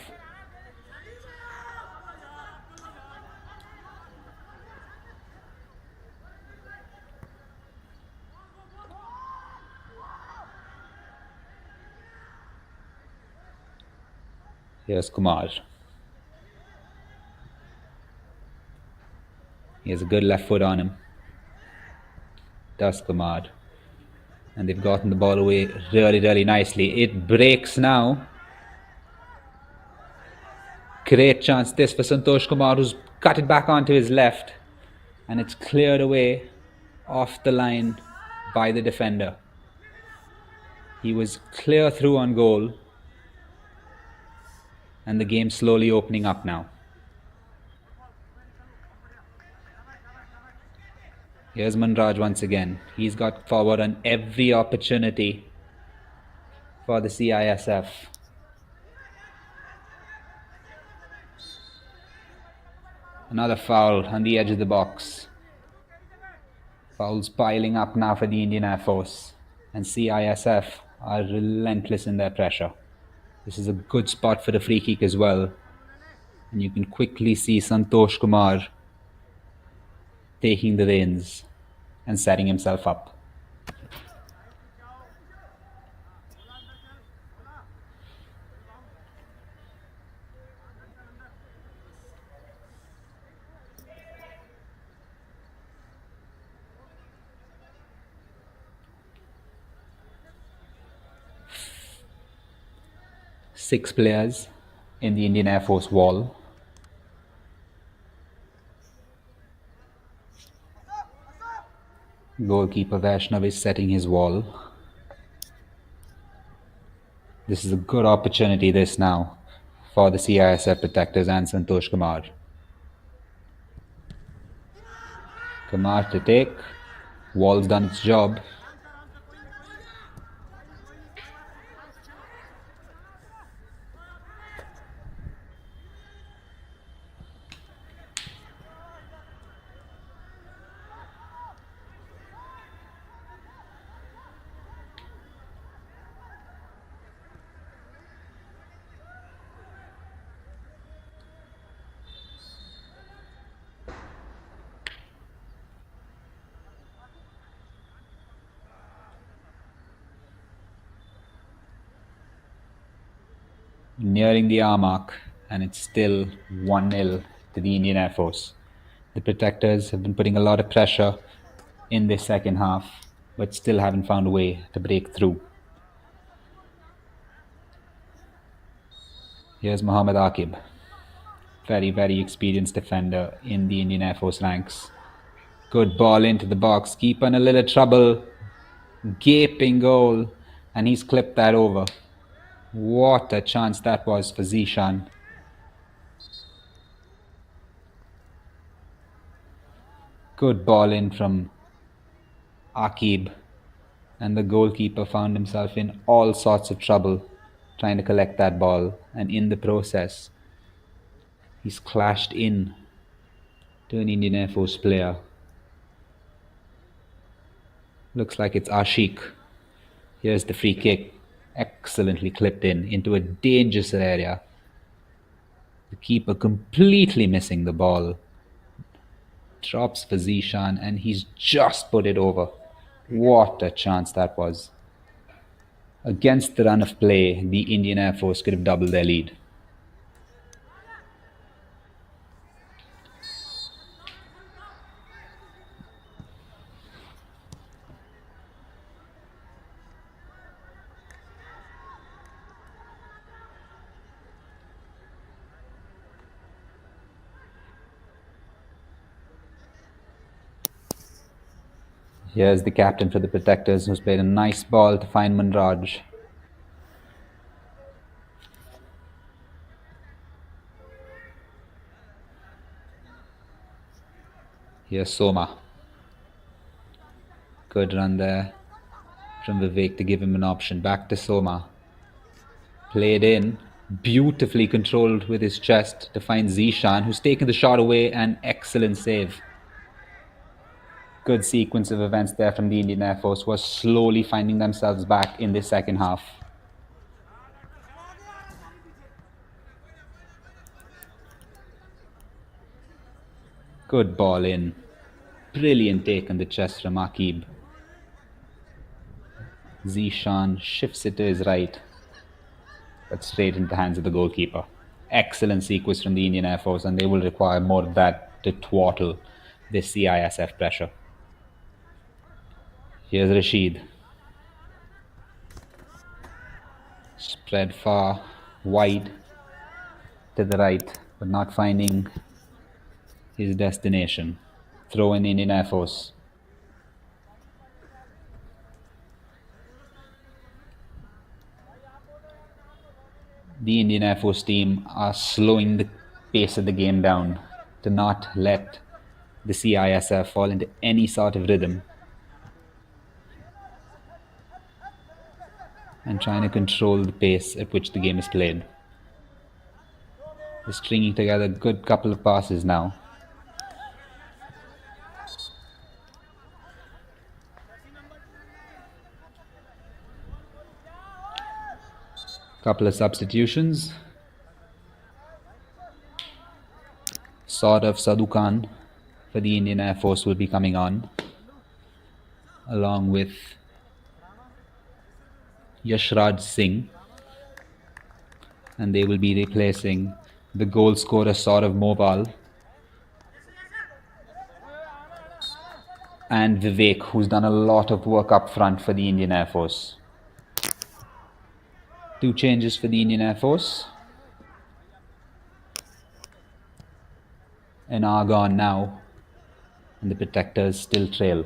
Here's Kumar. He has a good left foot on him. Does Kumar. And they've gotten the ball away really, really nicely. It breaks now. Great chance this for Santosh Kumar, who's cut it back onto his left. And it's cleared away off the line by the defender. He was clear through on goal. And the game slowly opening up now. Here's Manraj once again. He's got forward on every opportunity for the CISF. Another foul on the edge of the box. Fouls piling up now for the Indian Air Force. And CISF are relentless in their pressure. This is a good spot for the free kick as well. And you can quickly see Santosh Kumar taking the reins and setting himself up. Six players in the Indian Air Force wall. Goalkeeper Vaishnav is setting his wall. This is a good opportunity this now for the CISF protectors and Santosh Kumar. Kumar to take. Wall's done its job. Nearing the hour mark, and it's still 1-0 to the Indian Air Force. The protectors have been putting a lot of pressure in this second half, but still haven't found a way to break through. Here's Mohammad Aqib. Very, very experienced defender in the Indian Air Force ranks. Good ball into the box. Keeper in a little trouble. Gaping goal. And he's clipped that over. What a chance that was for Zishan. Good ball in from Aqib. And the goalkeeper found himself in all sorts of trouble trying to collect that ball. And in the process, he's clashed in to an Indian Air Force player. Looks like it's Ashik. Here's the free kick. Excellently clipped in into a dangerous area. The keeper completely missing the ball. Drops for Zishan and he's just put it over. What a chance that was. Against the run of play, the Indian Air Force could have doubled their lead. Here's the captain for the protectors who's played a nice ball to find Manraj. Here's Soma. Good run there from Vivek to give him an option. Back to Soma. Played in. Beautifully controlled with his chest to find Zishan, who's taken the shot away. An excellent save. Good sequence of events there from the Indian Air Force, was slowly finding themselves back in the second half. Good ball in. Brilliant take on the chest from Akib. Zishan shifts it to his right, but straight into the hands of the goalkeeper. Excellent sequence from the Indian Air Force, and they will require more of that to throttle this CISF pressure. Here's Rashid. Spread far, wide, to the right, but not finding his destination. Throw in Indian Air Force. The Indian Air Force team are slowing the pace of the game down to not let the CISF fall into any sort of rhythm, and trying to control the pace at which the game is played. They're stringing together a good couple of passes now. Couple of substitutions. Saurav Sadhukan for the Indian Air Force will be coming on, along with Yashraj Singh, and they will be replacing the goal scorer Saurav Moval and Vivek, who's done a lot of work up front for the Indian Air Force. 2 changes for the Indian Air Force. An hour gone now, and the protectors still trail.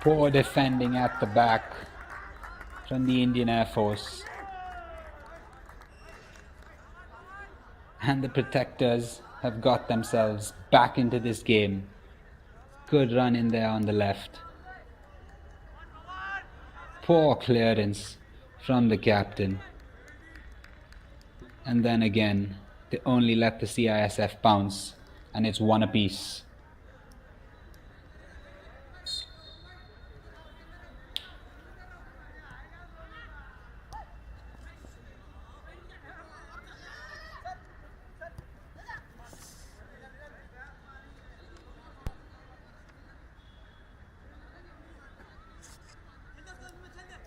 Poor defending at the back from the Indian Air Force. And the protectors have got themselves back into this game. Good run in there on the left. Poor clearance from the captain. And then again, they only let the CISF bounce, and it's 1 apiece.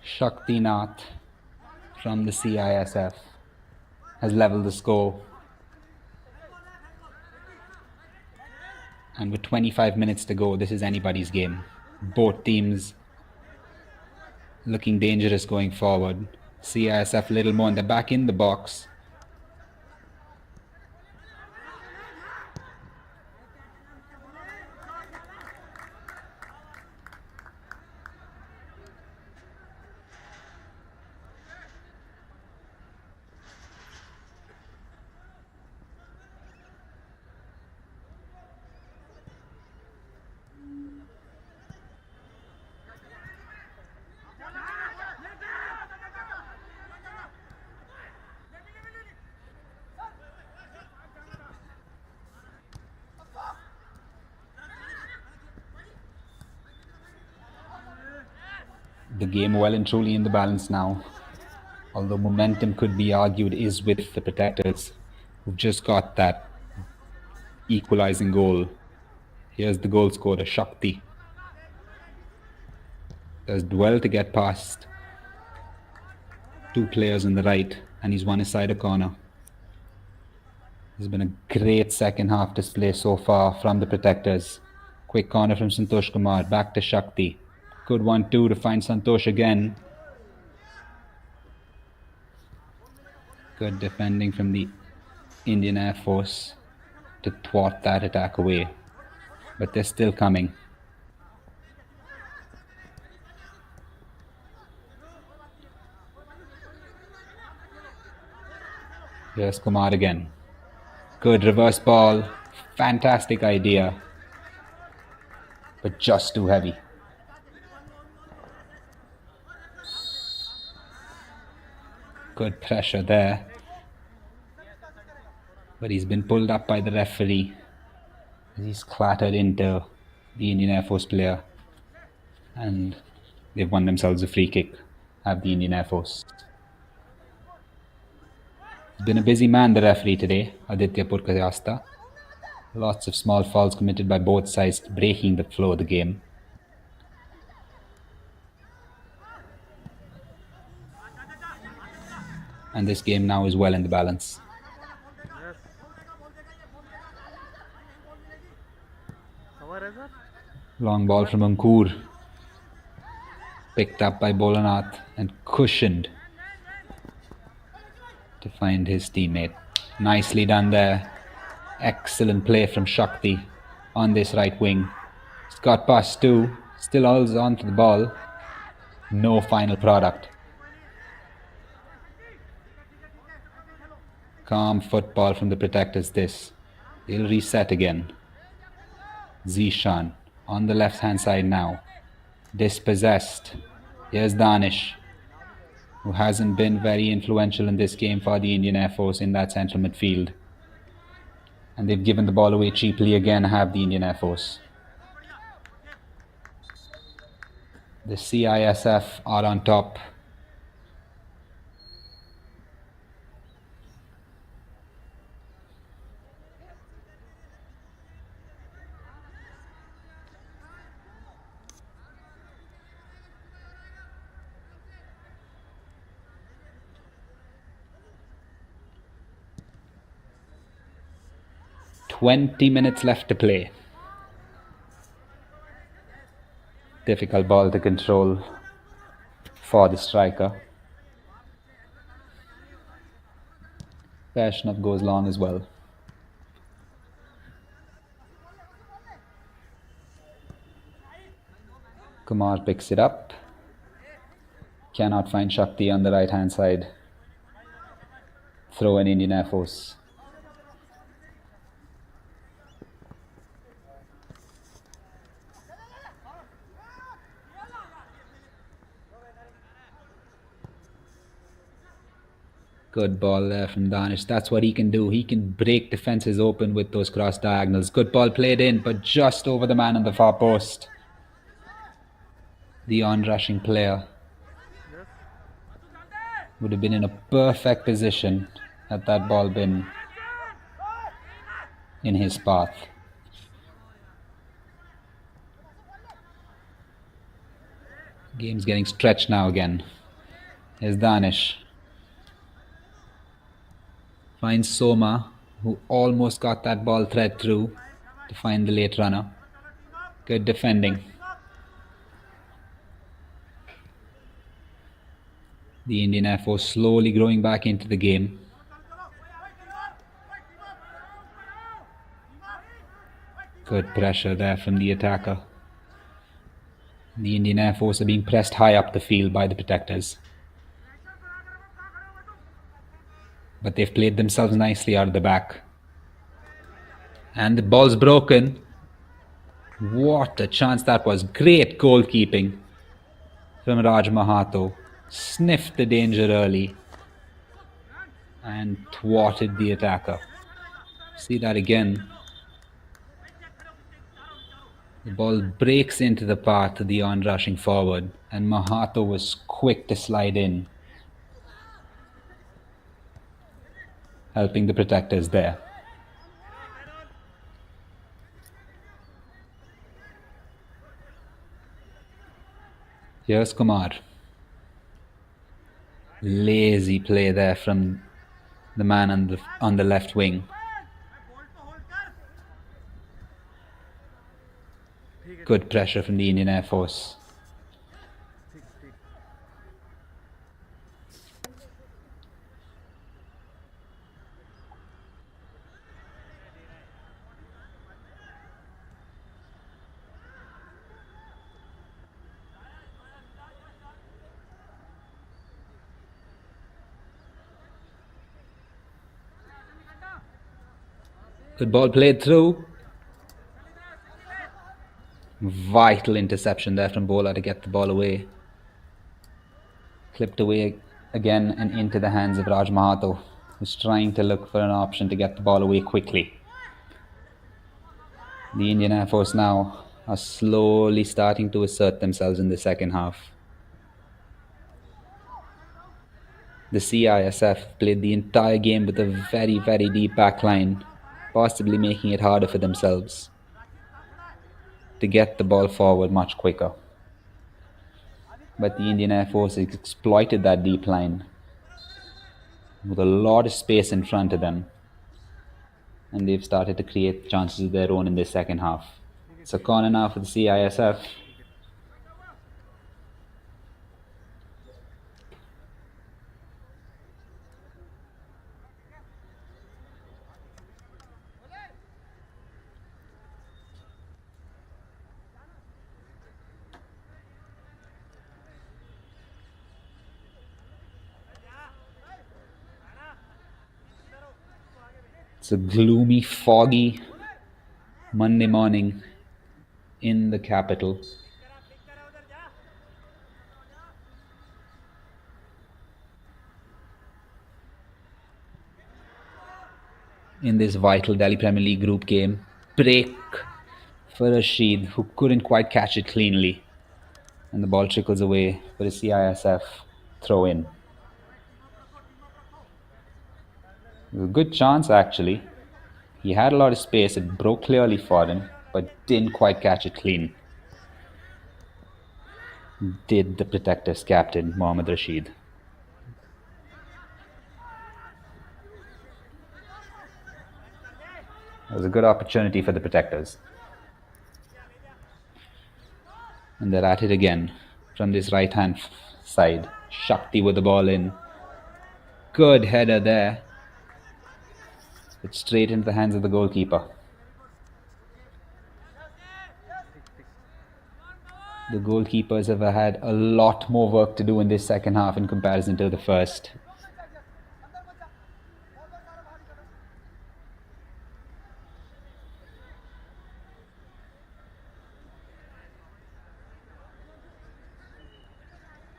Shakti Nath from the CISF has leveled the score. And with 25 minutes to go, this is anybody's game. Both teams looking dangerous going forward. CISF a little more, and they're back in the box. The game well and truly in the balance now, although momentum could be argued is with the protectors, who've just got that equalizing goal Here's the goal scorer, Shakti. Does well to get past two players on the right, and he's won his side a corner. It's been a great second half display so far from the Protectors. Quick corner from Santosh Kumar, back to Shakti. Good 1-2 to find Santosh again. Good defending from the Indian Air Force to thwart that attack away. But they're still coming. Here's Kumar again. Good reverse ball. Fantastic idea. But just too heavy. Good pressure there. But he's been pulled up by the referee. He's clattered into the Indian Air Force player. And they've won themselves a free kick. Have the Indian Air Force. He's been a busy man, the referee today, Aditya Purkayasta. Lots of small fouls committed by both sides, breaking the flow of the game. And this game now is well in the balance. Long ball from Ankur. Picked up by Bolanath and cushioned to find his teammate. Nicely done there. Excellent play from Shakti on this right wing. He's got past two. Still holds on to the ball. No final product. Calm football from the Protectors this. They'll reset again. Zishan on the left hand side now. Dispossessed. Here's Danish, who hasn't been very influential in this game for the Indian Air Force in that central midfield. And they've given the ball away cheaply again, have the Indian Air Force. The CISF are on top. "20 minutes left to play." Difficult ball to control for the striker. Vaishnav goes long as well. Kumar picks it up. Cannot find Shakti on the right hand side. Throw in Indian Air Force. Good ball there from Danish. That's what he can do. He can break defences open with those cross diagonals. Good ball played in, but just over the man on the far post. The on-rushing player would have been in a perfect position had that ball been in his path. Game's getting stretched now again. Here's Danish. Finds Soma, who almost got that ball thread through to find the late runner. Good defending. The Indian Air Force slowly growing back into the game. Good pressure there from the attacker. The Indian Air Force are being pressed high up the field by the Protectors. But they've played themselves nicely out of the back. And the ball's broken. What a chance that was. Great goalkeeping from Raj Mahato. Sniffed the danger early and thwarted the attacker. See that again. The ball breaks into the path of the on-rushing forward, and Mahato was quick to slide in, helping the Protectors there. Here's Kumar. Lazy play there from the man on the left wing. Good pressure from the Indian Air Force. ठीक ठीक Good ball played through. Vital interception there from Bola to get the ball away. Clipped away again and into the hands of Raj Mahato, who's trying to look for an option to get the ball away quickly. The Indian Air Force now are slowly starting to assert themselves in the second half. The CISF played the entire game with a very, very deep backline, possibly making it harder for themselves to get the ball forward much quicker. But the Indian Air Force exploited that deep line with a lot of space in front of them, and they've started to create chances of their own in the second half. It's a corner now for the CISF. It's a gloomy, foggy Monday morning in the capital. In this vital Delhi Premier League group game. Break for Rashid, who couldn't quite catch it cleanly. And the ball trickles away for a CISF throw in. It was a good chance actually. He had a lot of space, it broke clearly for him, but didn't quite catch it clean. Did the Protectors captain, Mohammad Rashid. It was a good opportunity for the Protectors. And they're at it again from this right hand side. Shakti with the ball in. Good header there. It's straight into the hands of the goalkeeper. The goalkeepers have had a lot more work to do in this second half in comparison to the first.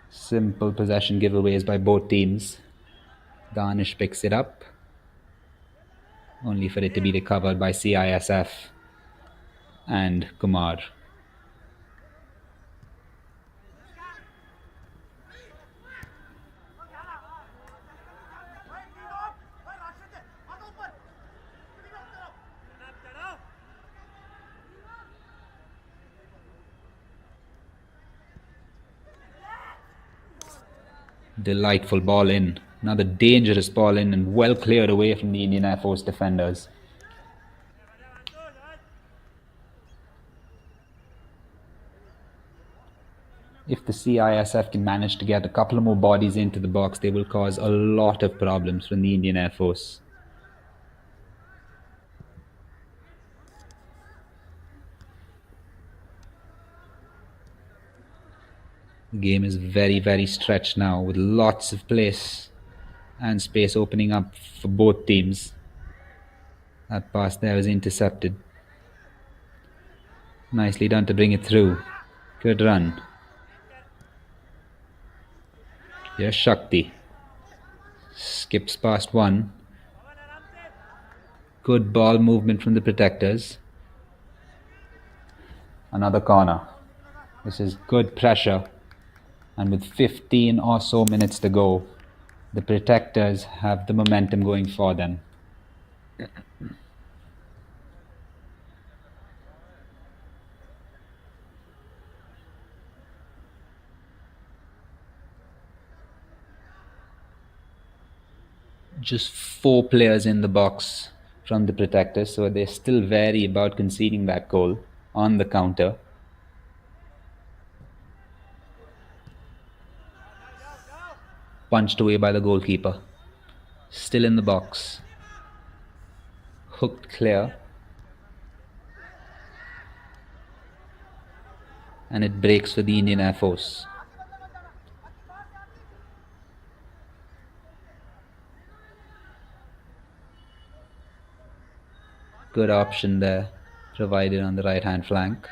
Simple possession giveaways by both teams. Danish picks it up, only for it to be recovered by CISF and Kumar. Delightful ball in. Another dangerous ball in and well cleared away from the Indian Air Force defenders. If the CISF can manage to get a couple of more bodies into the box, they will cause a lot of problems from the Indian Air Force. The game is very, very stretched now with lots of place and space opening up for both teams. That pass there was intercepted. Nicely done to bring it through. Good run. Here's Shakti. Skips past one. Good ball movement from the Protectors. Another corner. This is good pressure. And with 15 or so minutes to go, the Protectors have the momentum going for them. Just 4 players in the box from the protectors, so they're still wary about conceding that goal on the counter. Punched away by the goalkeeper. Still in the box. Hooked clear. And it breaks for the Indian Air Force. Good option there, provided on the right-hand flank.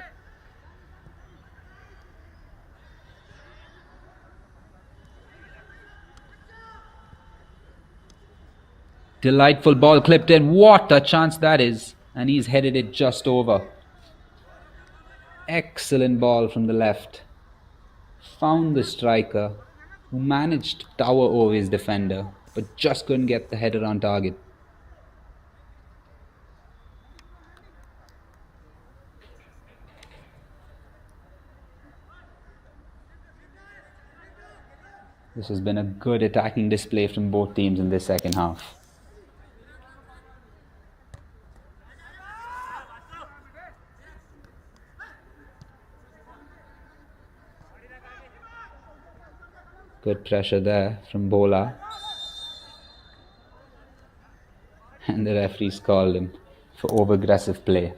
Delightful ball clipped in. What a chance that is. And he's headed it just over. Excellent ball from the left. Found the striker, who managed to tower over his defender, but just couldn't get the header on target. This has been a good attacking display from both teams in this second half. Good pressure there from Bola. And the referee's called him for over-aggressive play.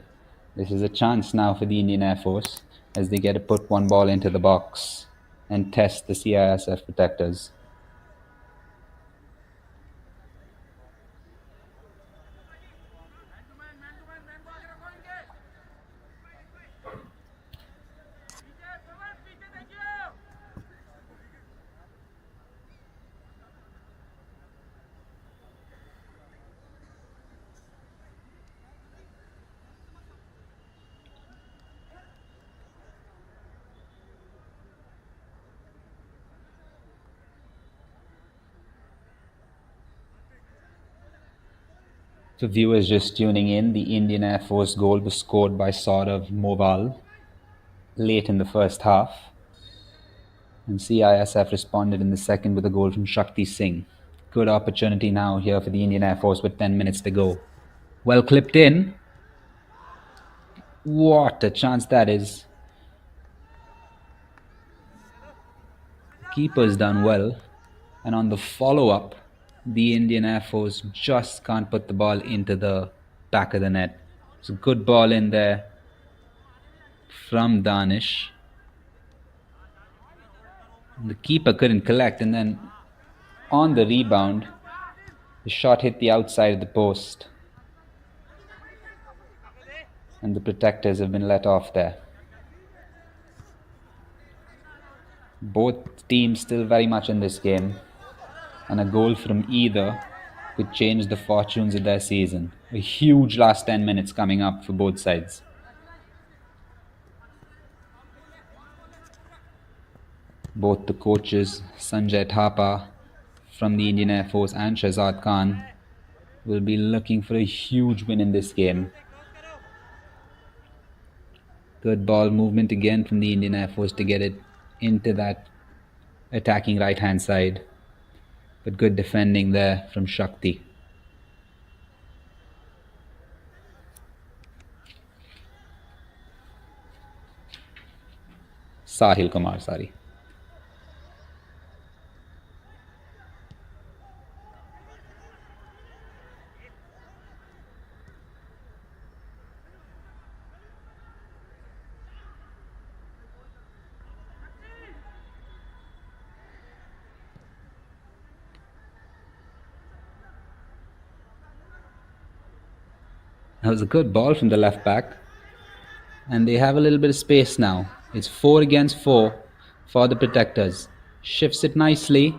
This is a chance now for the Indian Air Force as they get to put one ball into the box and test the CISF protectors. For viewers just tuning in, the Indian Air Force goal was scored by Saurav Moval late in the first half. And CISF responded in the second with a goal from Shakti Singh. Good opportunity now here for the Indian Air Force with 10 minutes to go. Well clipped in. What a chance that is. Keeper's done well. And on the follow-up, the Indian Air Force just can't put the ball into the back of the net. It's a good ball in there from Danish. The keeper couldn't collect, and then on the rebound, the shot hit the outside of the post. And the protectors have been let off there. Both teams still very much in this game. And a goal from either could change the fortunes of their season. A huge last 10 minutes coming up for both sides. Both the coaches, Sanjay Thapa from the Indian Air Force and Shahzad Khan, will be looking for a huge win in this game. Good ball movement again from the Indian Air Force to get it into that attacking right-hand side. But good defending there from Shakti. Sahil Kumar, sorry. That was a good ball from the left back. And they have a little bit of space now. It's 4 against 4 for the protectors. Shifts it nicely.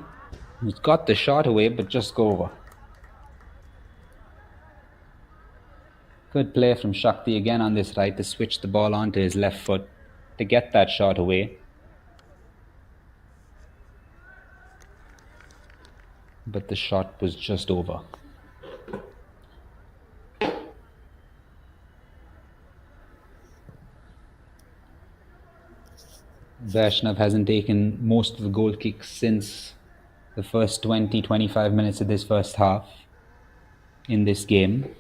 He's got the shot away, but just go over. Good play from Shakti again on this right to switch the ball onto his left foot to get that shot away. But the shot was just over. Vaishnav hasn't taken most of the goal kicks since the first 20-25 minutes of this first half. in this game.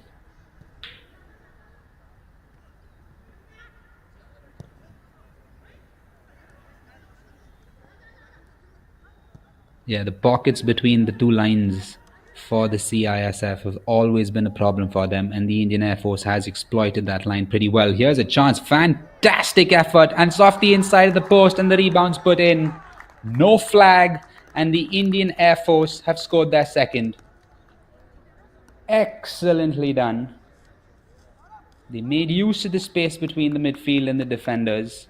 Yeah, the pockets between the two lines for the CISF have always been a problem for them, and the Indian Air Force has exploited that line pretty well. Here's a chance. Fantastic effort, and it's off the inside of the post, and the rebound's put in. No flag, and the Indian Air Force have scored their second. Excellently done. They made use of the space between the midfield and the defenders.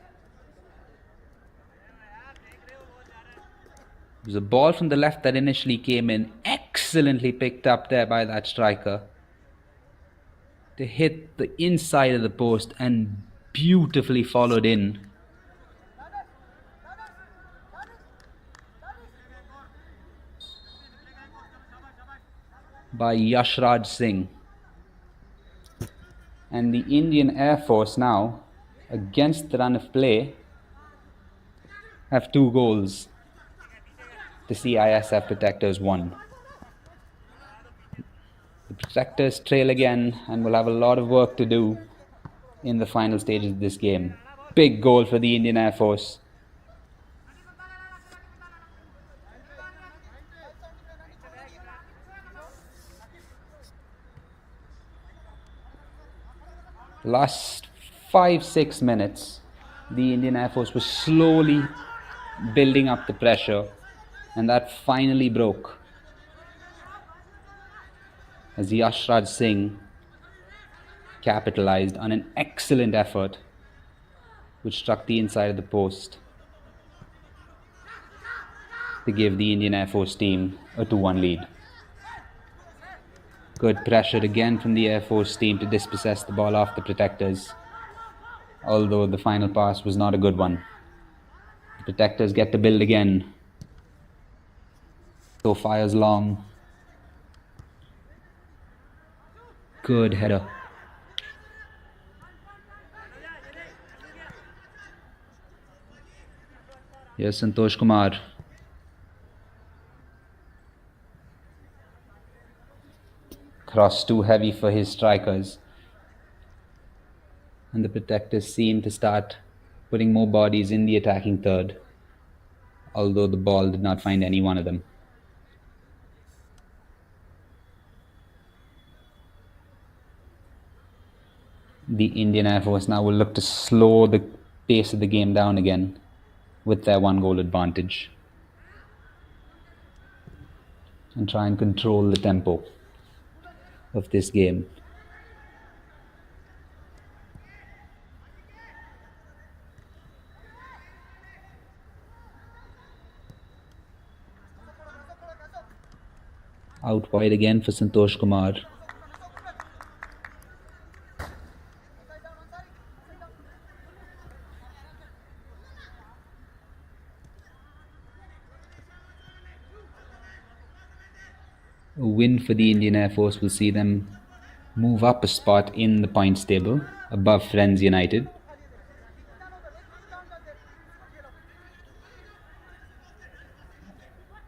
It was a ball from the left that initially came in, excellently picked up there by that striker to hit the inside of the post and beautifully followed in. By Yashraj Singh. And the Indian Air Force now, against the run of play, have 2 goals. The CISF Protectors won. The Protectors trail again and will have a lot of work to do in the final stages of this game. Big goal for the Indian Air Force. Last 5-6 minutes, the Indian Air Force was slowly building up the pressure, and that finally broke as Yashraj Singh capitalized on an excellent effort which struck the inside of the post to give the Indian Air Force team a 2-1 lead. Good pressure again from the Air Force team to dispossess the ball off the Protectors, although the final pass was not a good one. The Protectors get to build again. So fires long. Good header. Here's Santosh Kumar. Cross too heavy for his strikers. And the Protectors seem to start putting more bodies in the attacking third, although the ball did not find any one of them. The Indian Air Force now will look to slow the pace of the game down again with their 1-goal advantage and try and control the tempo of this game. Out wide again for Santosh Kumar. A win for the Indian Air Force will see them move up a spot in the points table above Friends United.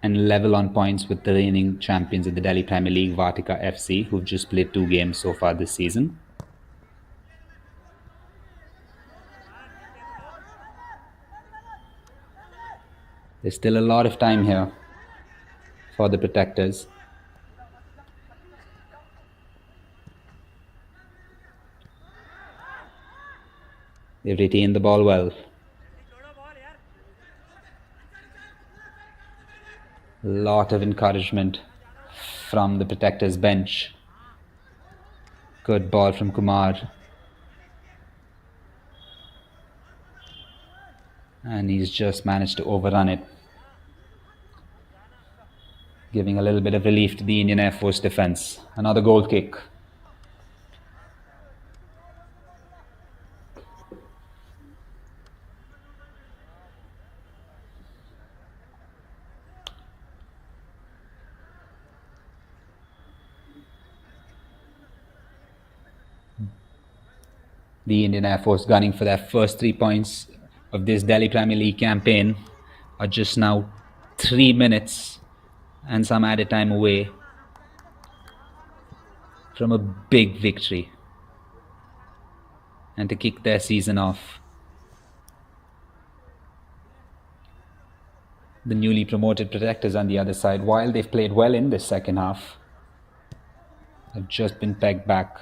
And level on points with the reigning champions of the Delhi Premier League, Vatika FC, who've just played 2 games so far this season. There's still a lot of time here for the Protectors. They've retained the ball well. A lot of encouragement from the Protectors bench. Good ball from Kumar. And he's just managed to overrun it, giving a little bit of relief to the Indian Air Force defense. Another goal kick. The Indian Air Force, gunning for their first 3 points of this Delhi Premier League campaign, are just now 3 minutes and some added time away from a big victory and to kick their season off. The newly promoted Protectors on the other side, while they've played well in this second half, have just been pegged back.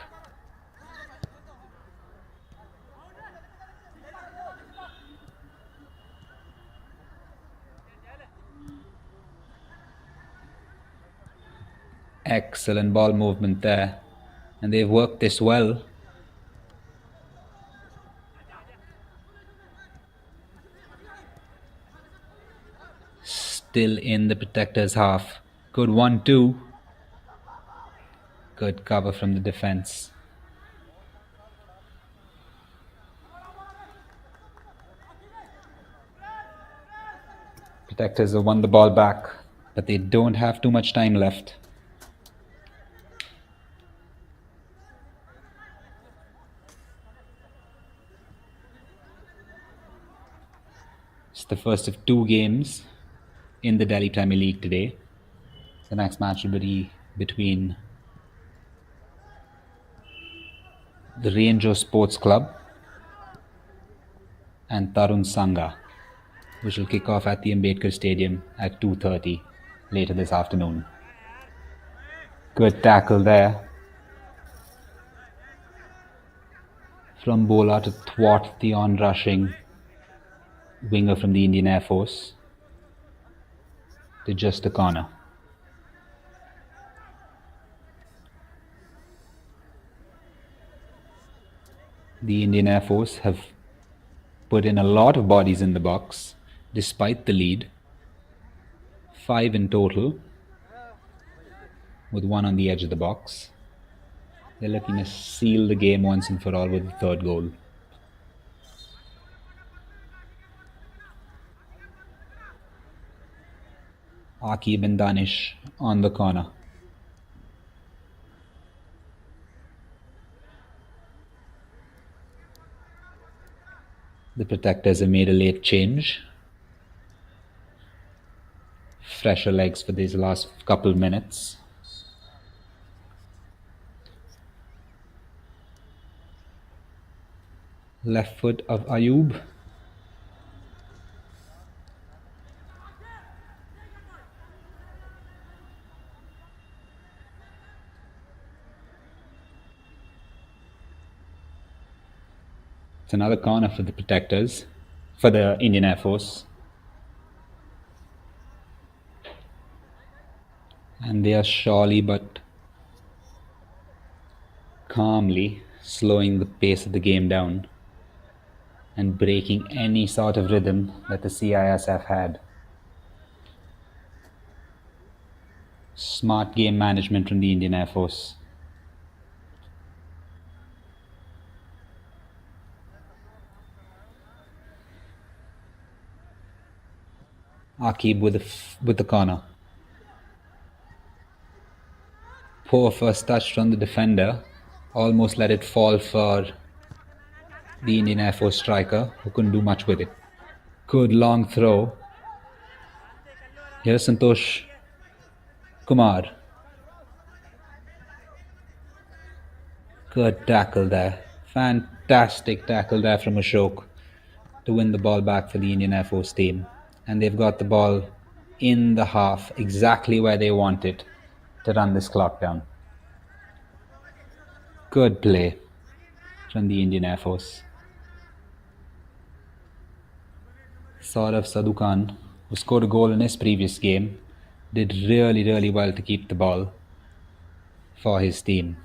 Excellent ball movement there, and they've worked this well. Still in the Protectors' half. Good 1-2. Good cover from the defense. Protectors have won the ball back, but they don't have too much time left. It's the first of 2 games in the Delhi Premier League today. The next match will be between the Ranger Sports Club and Tarun Sangha, which will kick off at the Ambedkar Stadium at 2:30 later this afternoon. Good tackle there from Bola to thwart the on-rushing winger from the Indian Air Force to just a corner. The Indian Air Force have put in a lot of bodies in the box despite the lead. 5 in total, with 1 on the edge of the box. They're looking to seal the game once and for all with the 3rd goal. Aqib and Danish on the corner. The Protectors have made a late change. Fresher legs for these last couple minutes. Left foot of Ayub. It's another corner for the Protectors, for the Indian Air Force. And they are surely but calmly slowing the pace of the game down and breaking any sort of rhythm that the CISF had. Smart game management from the Indian Air Force. Aqib with the corner. Poor first touch from the defender. Almost let it fall for the Indian Air Force striker, who couldn't do much with it. Good long throw. Here's Santosh Kumar. Good tackle there. Fantastic tackle there from Ashok to win the ball back for the Indian Air Force team. And they've got the ball in the half, exactly where they want it to run this clock down. Good play from the Indian Air Force. Saurav Sadhukan, who scored a goal in his previous game, did really well to keep the ball for his team.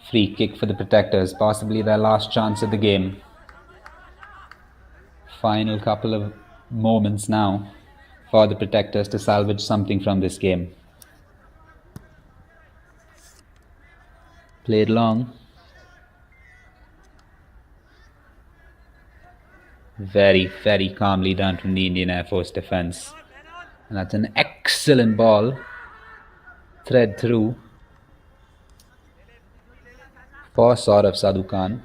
Free kick for the Protectors, possibly their last chance of the game. Final couple of moments now for the Protectors to salvage something from this game. Played long. Very calmly done from the Indian Air Force defense. And that's an excellent ball. Thread through for Saurav Sadhu Khan.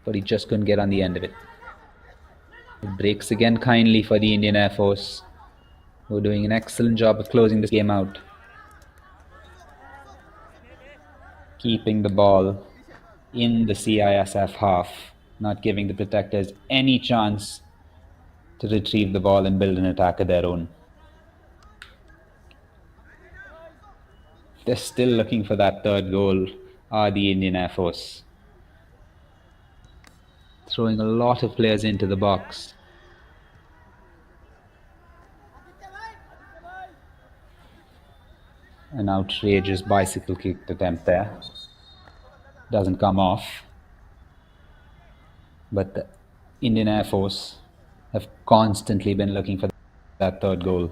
But he just couldn't get on the end of it. It breaks again kindly for the Indian Air Force, who are doing an excellent job of closing this game out. Keeping the ball in the CISF half, not giving the protectors any chance to retrieve the ball and build an attack of their own. They're still looking for that third goal, are the Indian Air Force. Throwing a lot of players into the box. An outrageous bicycle kick attempt there. Doesn't come off. But the Indian Air Force have constantly been looking for that third goal.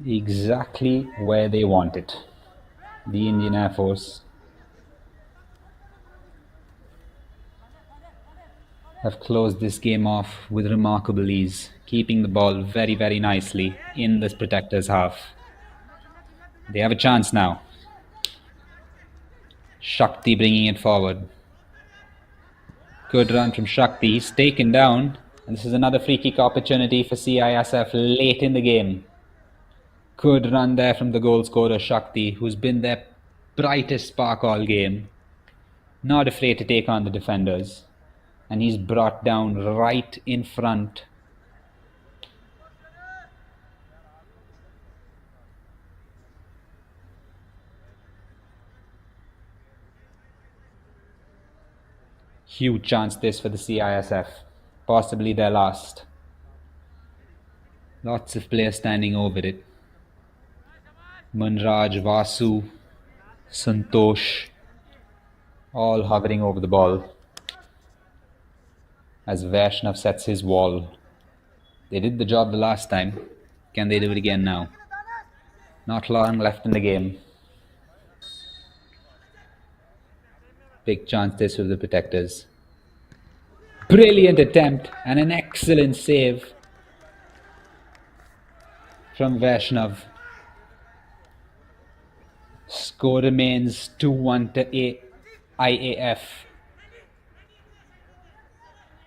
Exactly where they want it. The Indian Air Force have closed this game off with remarkable ease, keeping the ball very, very nicely in this protector's half. They have a chance now. Shakti bringing it forward. Good run from Shakti. He's taken down. And this is another free kick opportunity for CISF late in the game. Good run there from the goal scorer Shakti, who's been their brightest spark all game. Not afraid to take on the defenders. And he's brought down right in front. Huge chance this for the CISF. Possibly their last. Lots of players standing over it. Manraj, Vasu, Santosh, all hovering over the ball as Vaishnav sets his wall. They did the job the last time. Can they do it again now? Not long left in the game. Big chance this for the protectors. Brilliant attempt and an excellent save from Vaishnav. Score remains 2-1 to IAF.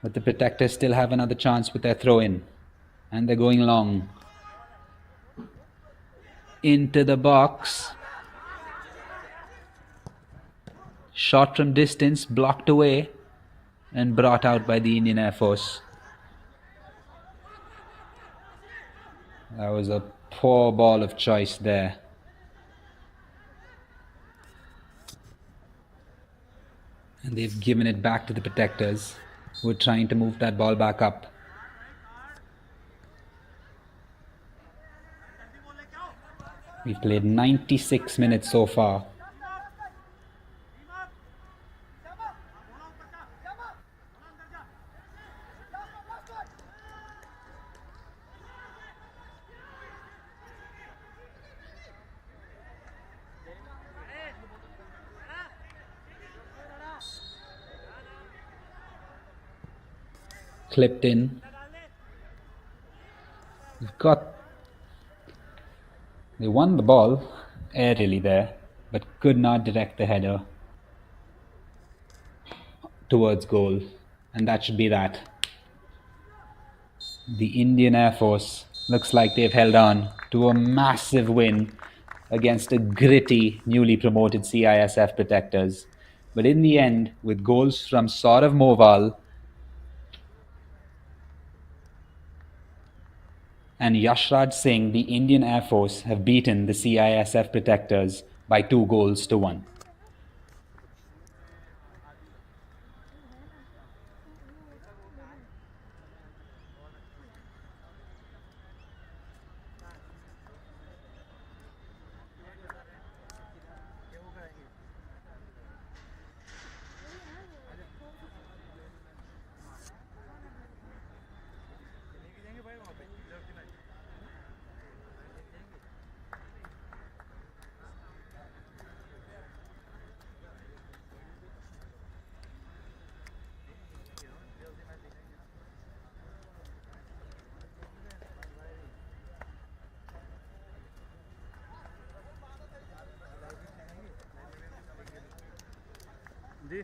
But the protectors still have another chance with their throw-in. And they're going long. Into the box. Shot from distance, blocked away and brought out by the Indian Air Force. That was a poor ball of choice there. And they've given it back to the protectors, who are trying to move that ball back up. We've played 96 minutes so far. Clipped in. They won the ball aerially there, but could not direct the header towards goal, and that should be that. The Indian Air Force looks like they've held on to a massive win against a gritty, newly promoted CISF protectors. But in the end, with goals from Saurav Moval and Yashraj Singh, the Indian Air Force have beaten the CISF protectors by 2-1. Ji